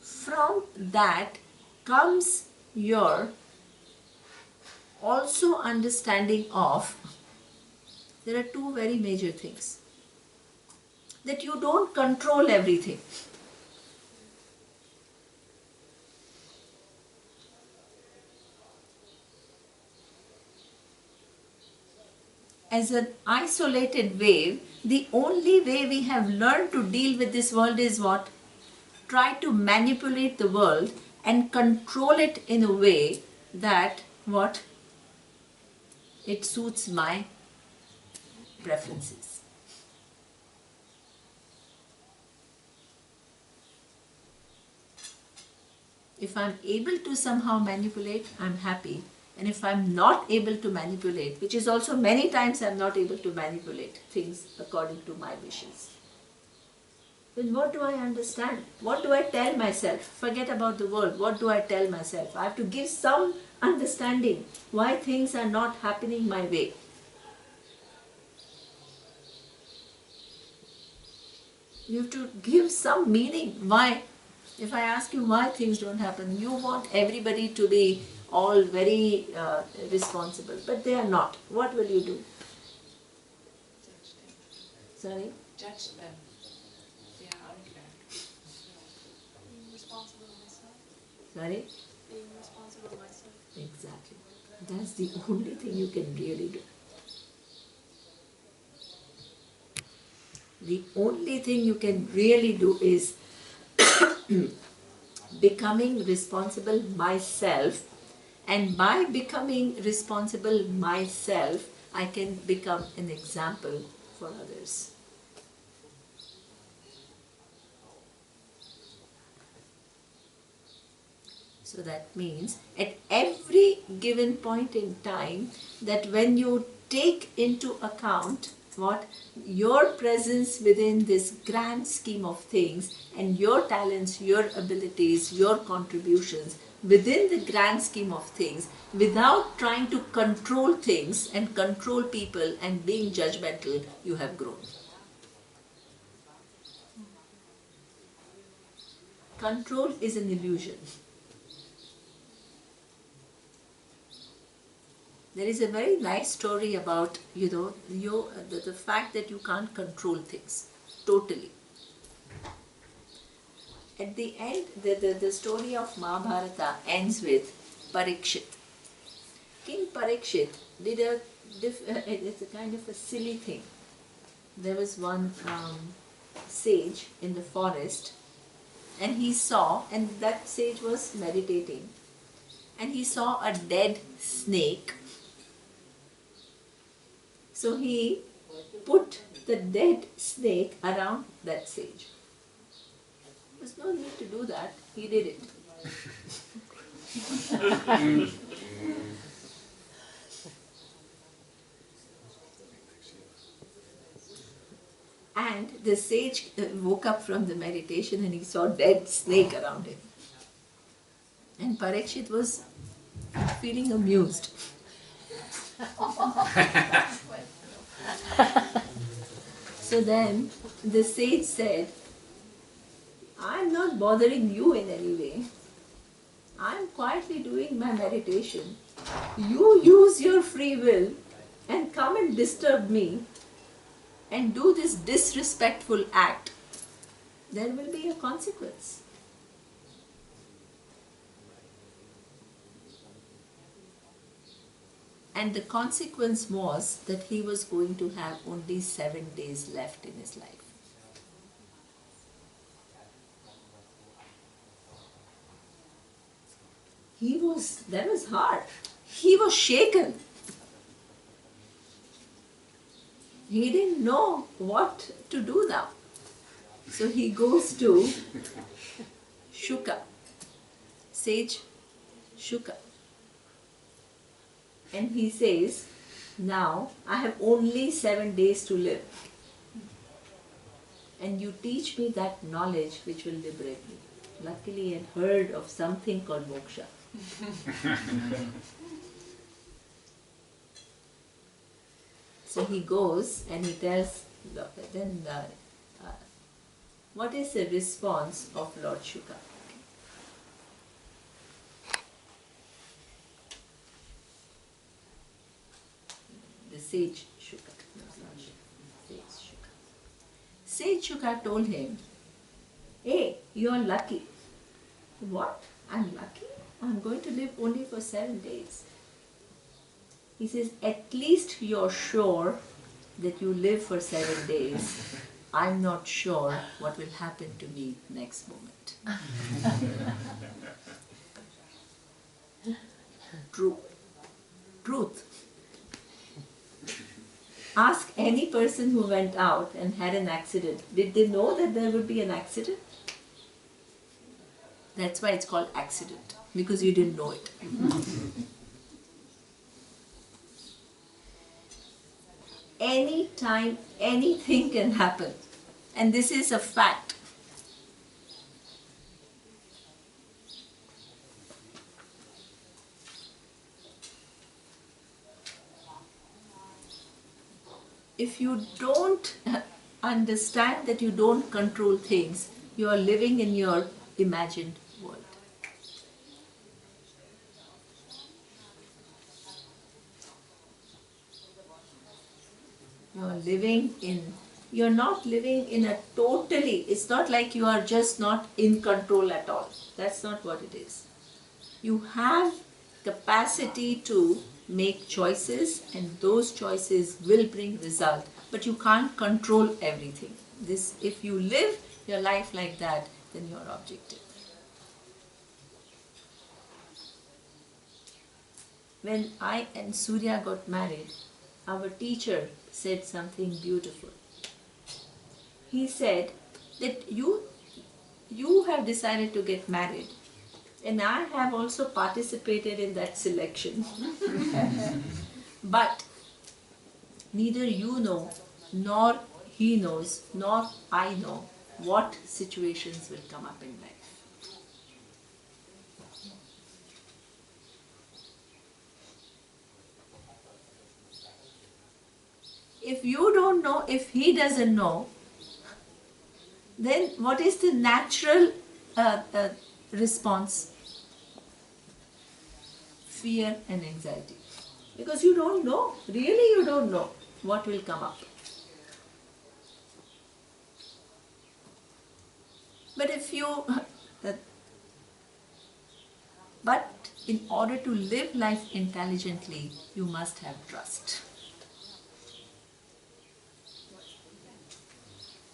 From that comes your also understanding of, there are two very major things. That you don't control everything. As an isolated wave, the only way we have learned to deal with this world is what? Try to manipulate the world and control it in a way that what? It suits my preferences. If I'm able to somehow manipulate, I'm happy. And if I'm not able to manipulate, which is also many times I'm not able to manipulate things according to my wishes, then what do I understand? What do I tell myself? Forget about the world. What do I tell myself? I have to give some understanding why things are not happening my way. You have to give some meaning. Why? If I ask you why things don't happen, you want everybody to be all very responsible, but they are not. What will you do? Judge them. Sorry? Judge them. They are unfair. Being responsible myself. Sorry? Being responsible myself. Exactly. That's the only thing you can really do. The only thing you can really do is becoming responsible myself, and by becoming responsible myself, I can become an example for others. So that means at every given point in time, that when you take into account what your presence within this grand scheme of things and your talents, your abilities, your contributions within the grand scheme of things, without trying to control things and control people and being judgmental, you have grown. Control is an illusion. There is a very nice story about, the fact that you can't control things totally. At the end, the story of Mahabharata ends with Parikshit. King Parikshit did it's a kind of a silly thing. There was one sage in the forest, and that sage was meditating, and he saw a dead snake. So he put the dead snake around that sage. There was no need to do that. He did it. And the sage woke up from the meditation and he saw a dead snake around him. And Parikshit was feeling amused. So then the sage said, I'm not bothering you in any way. I'm quietly doing my meditation. You use your free will and come and disturb me and do this disrespectful act. There will be a consequence. And the consequence was that he was going to have only 7 days left in his life. That was hard. He was shaken. He didn't know what to do now. So he goes to Shuka, sage Shuka. And he says, now I have only 7 days to live. And you teach me that knowledge which will liberate me. Luckily, I had heard of something called moksha. So he goes and he tells, what is the response of Lord Shuka? The sage Shuka. Sage Shuka. Sage Shuka told him, hey, you're lucky. What? I'm lucky? I'm going to live only for 7 days. He says, at least you're sure that you live for 7 days. I'm not sure what will happen to me next moment. Truth. Ask any person who went out and had an accident. Did they know that there would be an accident? That's why it's called accident, because you didn't know it. Anytime, anything can happen. And this is a fact. If you don't understand that you don't control things, you are living in your imagined world. You're not living in a totally, it's not like you are just not in control at all. That's not what it is. You have capacity to make choices, and those choices will bring result, but you can't control everything. If you live your life like that, then you're objective. When I and Surya got married, our teacher said something beautiful. He said that you have decided to get married, and I have also participated in that selection. But neither you know, nor he knows, nor I know what situations will come up in life. If you don't know, if he doesn't know, then what is the natural response? Fear and anxiety. Because you don't know, really you don't know what will come up. But in order to live life intelligently, you must have trust.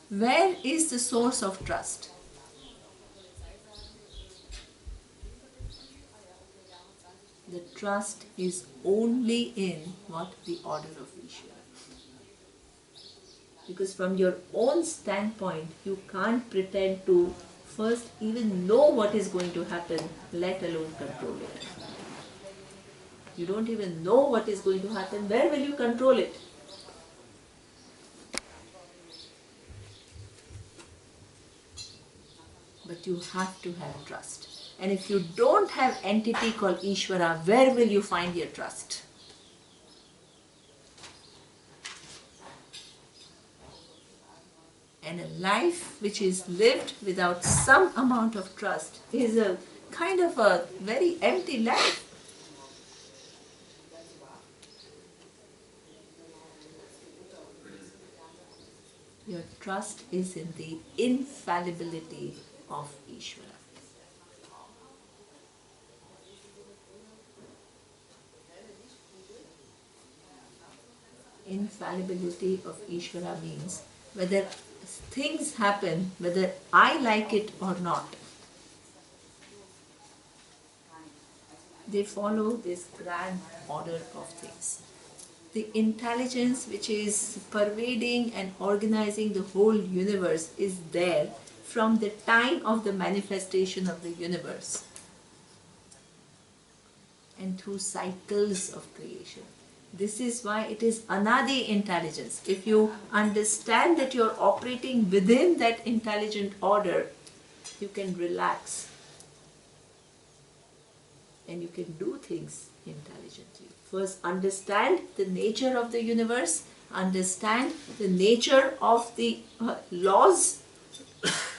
Where is the source of trust? The trust is only in what? The order of Ishvara. Because from your own standpoint, you can't pretend to first even know what is going to happen, let alone control it. You don't even know what is going to happen, where will you control it? But you have to have trust. And if you don't have entity called Ishvara, where will you find your trust? And a life which is lived without some amount of trust is a kind of a very empty life. Your trust is in the infallibility of Ishvara. Infallibility of Ishvara means whether things happen, whether I like it or not, they follow this grand order of things. the intelligence which is pervading and organizing the whole universe is there from the time of the manifestation of the universe and through cycles of creation. This is why it is anadi intelligence. If you understand that you are operating within that intelligent order, you can relax and you can do things intelligently. First, understand the nature of the universe, understand the nature of the laws,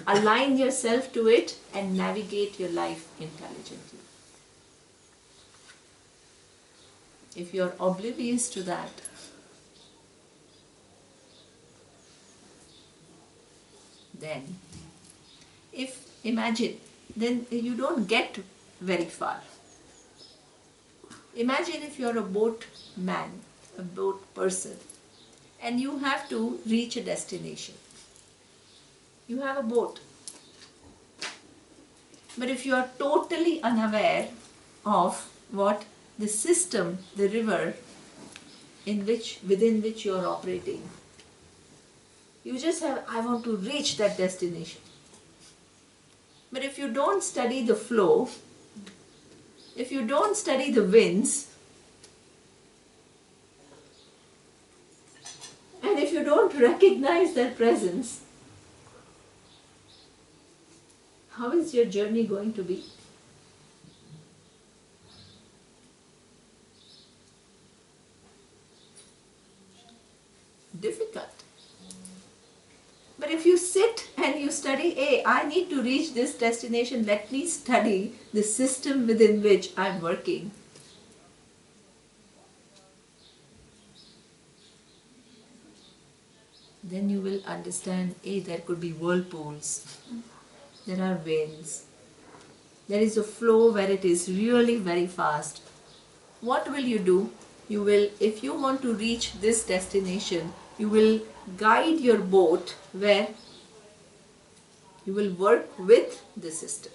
align yourself to it and navigate your life intelligently. If you are oblivious to that, then then you don't get very far. Imagine if you are a boatman, a boat person, and you have to reach a destination. You have a boat. But if you are totally unaware of what the system, the river within which you are operating, you just have, I want to reach that destination. But if you don't study the flow, if you don't study the winds, and if you don't recognize their presence, how is your journey going to be? Difficult. But if you sit and you study, hey, I need to reach this destination, let me study the system within which I am working. Then you will understand, hey, there could be whirlpools, there are winds, there is a flow where it is really very fast. What will you do? You will, if you want to reach this destination, you will guide your boat where you will work with the system.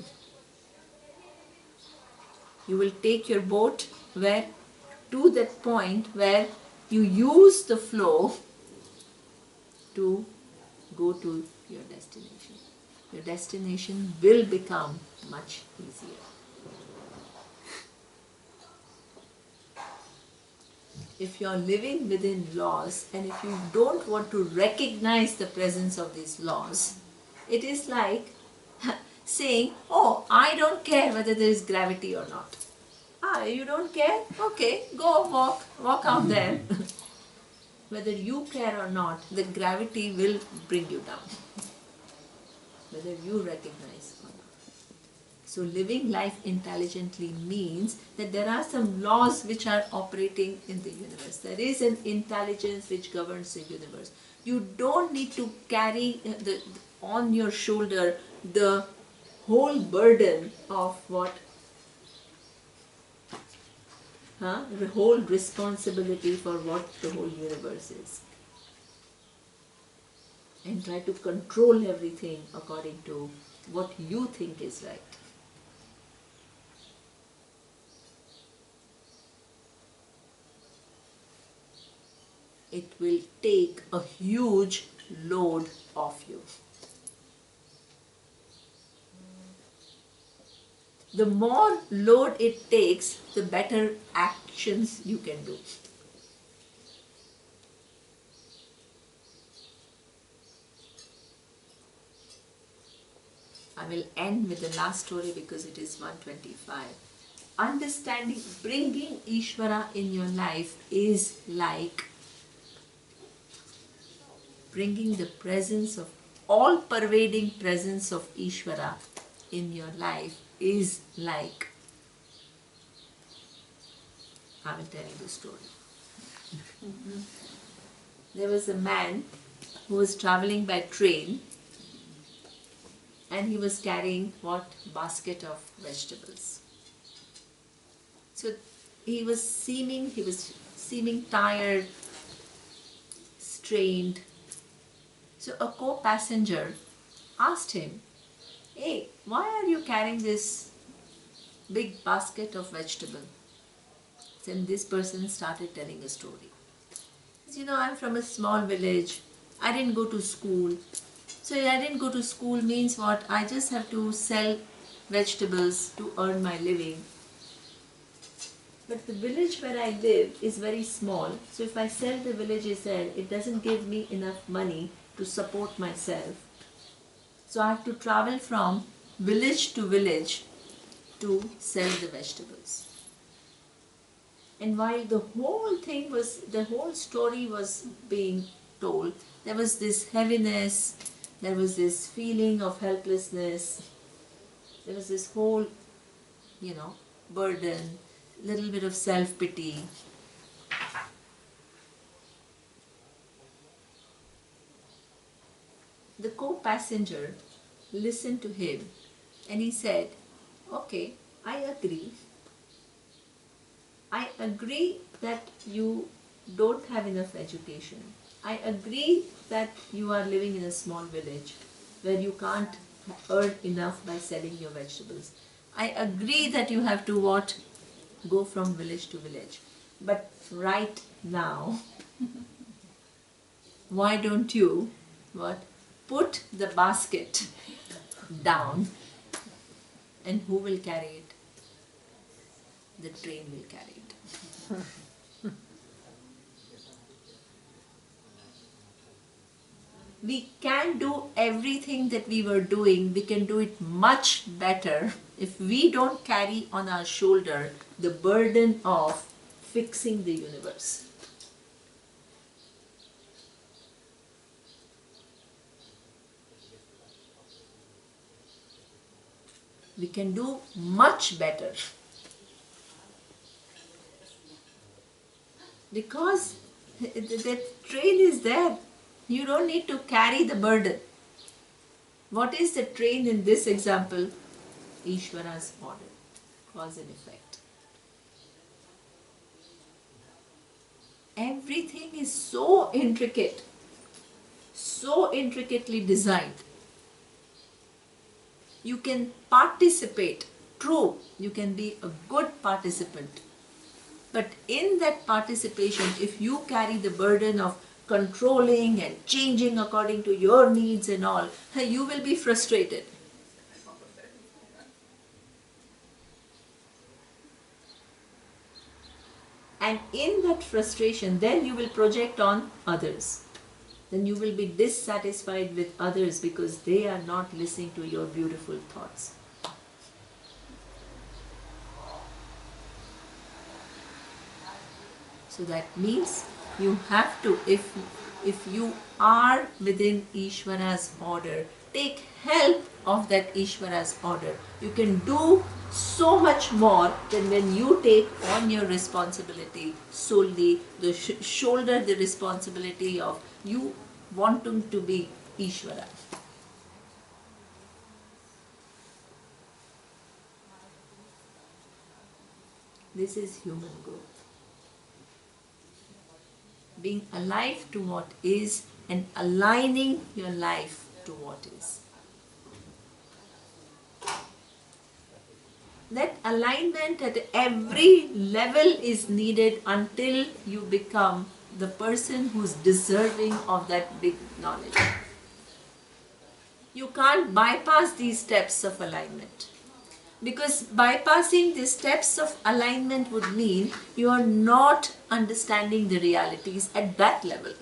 You will take your boat to that point where you use the flow to go to your destination. Your destination will become much easier. If you are living within laws and if you don't want to recognize the presence of these laws, it is like saying, oh, I don't care whether there is gravity or not. Ah, you don't care? Okay, go walk out there. Whether you care or not, the gravity will bring you down. Whether you recognize or not. So living life intelligently means that there are some laws which are operating in the universe. There is an intelligence which governs the universe. You don't need to carry on your shoulder the whole burden of the whole responsibility for what the whole universe is. And try to control everything according to what you think is right. It will take a huge load off you. The more load it takes, the better actions you can do. I will end with the last story because it is 1:25. Understanding, bringing Ishvara in your life is like bringing the presence of, all pervading presence of Ishvara in your life is like, I will tell you the story. There was a man who was traveling by train and he was carrying basket of vegetables. So he was seeming tired, strained. So a co-passenger asked him, hey, why are you carrying this big basket of vegetable? Then this person started telling a story. You know, I'm from a small village. I didn't go to school. So I didn't go to school means what? I just have to sell vegetables to earn my living. But the village where I live is very small. So if I sell the villages there, it doesn't give me enough money to support myself. So I have to travel from village to village to sell the vegetables. And while the whole story was being told, there was this heaviness, there was this feeling of helplessness, there was this whole, burden, little bit of self-pity. The co-passenger listened to him and he said, okay, I agree. I agree that you don't have enough education. I agree that you are living in a small village where you can't earn enough by selling your vegetables. I agree that you have to go from village to village. But right now, why don't you put the basket down, and who will carry it? The train will carry it. We can do everything that we were doing, we can do it much better if we don't carry on our shoulder the burden of fixing the universe. We can do much better. Because the train is there. You don't need to carry the burden. What is the train in this example? Ishvara's order, cause and effect. Everything is so intricate, so intricately designed. You can participate, true, you can be a good participant. But in that participation, if you carry the burden of controlling and changing according to your needs and all, you will be frustrated. And in that frustration, then you will project on others. Then you will be dissatisfied with others because they are not listening to your beautiful thoughts. So that means you have to, if you are within Ishvara's order, take help of that Ishvara's order. You can do so much more than when you take on your responsibility solely, shoulder the responsibility of you wanting to be Ishvara. This is human growth. Being alive to what is and aligning your life to what is. That alignment at every level is needed until you become the person who's deserving of that big knowledge. You can't bypass these steps of alignment. Because bypassing the steps of alignment would mean you are not understanding the realities at that level.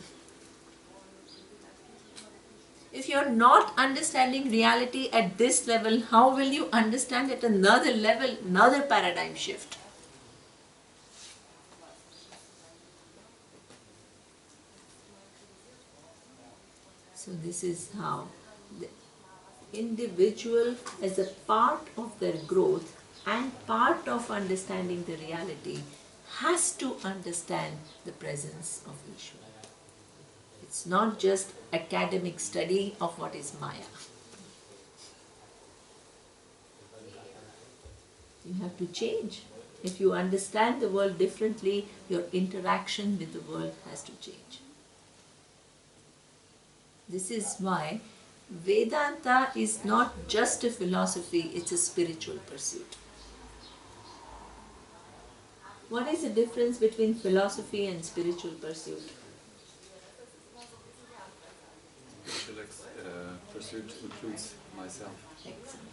If you are not understanding reality at this level, how will you understand at another level, another paradigm shift? So this is how the individual, as a part of their growth and part of understanding the reality, has to understand the presence of Ishvara. It's not just academic study of what is Maya. You have to change. If you understand the world differently, your interaction with the world has to change. This is why Vedanta is not just a philosophy, it's a spiritual pursuit. What is the difference between philosophy and spiritual pursuit? spiritual pursuit includes myself. Excellent.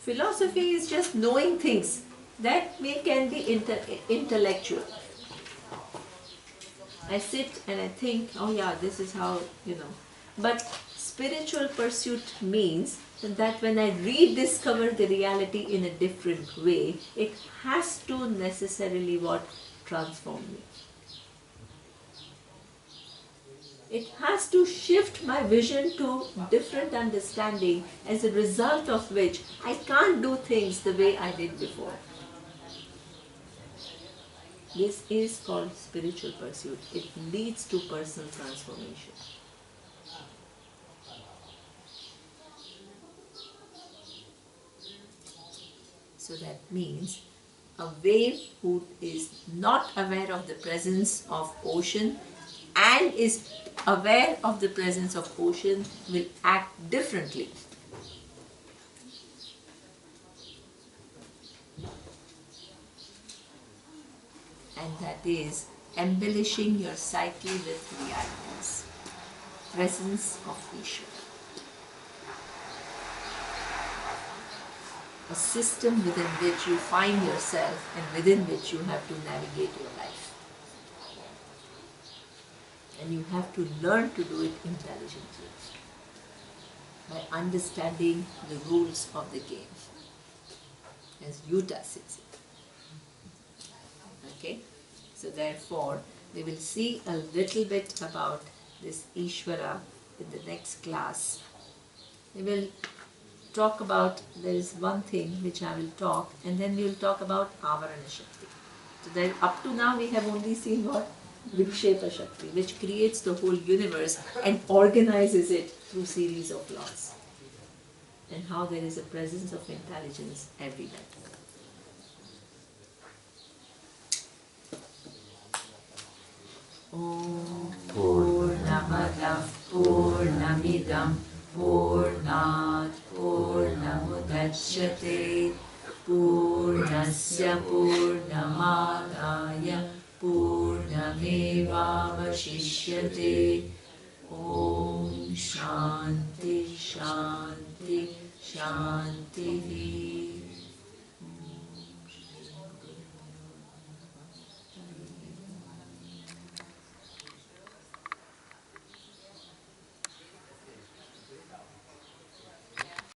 Philosophy is just knowing things that can be intellectual. I sit and I think, oh yeah, this is how, But spiritual pursuit means that when I rediscover the reality in a different way, it has to necessarily transform me. It has to shift my vision to different understanding, as a result of which I can't do things the way I did before. This is called spiritual pursuit. It leads to personal transformation. So that means a wave who is not aware of the presence of ocean and is aware of the presence of ocean will act differently. And that is embellishing your psyche with realities. Presence of Ishvara. A system within which you find yourself and within which you have to navigate your life. And you have to learn to do it intelligently by understanding the rules of the game, as Yuta says it. Okay? So therefore, we will see a little bit about this Ishvara in the next class. We will talk about, there is one thing which I will talk, and then we will talk about Avarana Shakti. So then up to now we have only seen what? Vikshepa Shakti, which creates the whole universe and organizes it through series of laws. And how there is a presence of intelligence everywhere. Om Purnamadav Purnamidam Purnat Purnamudachyate Purnasya Purnamadaya Purnamevavashishyate. Om Shanti Shanti Shanti.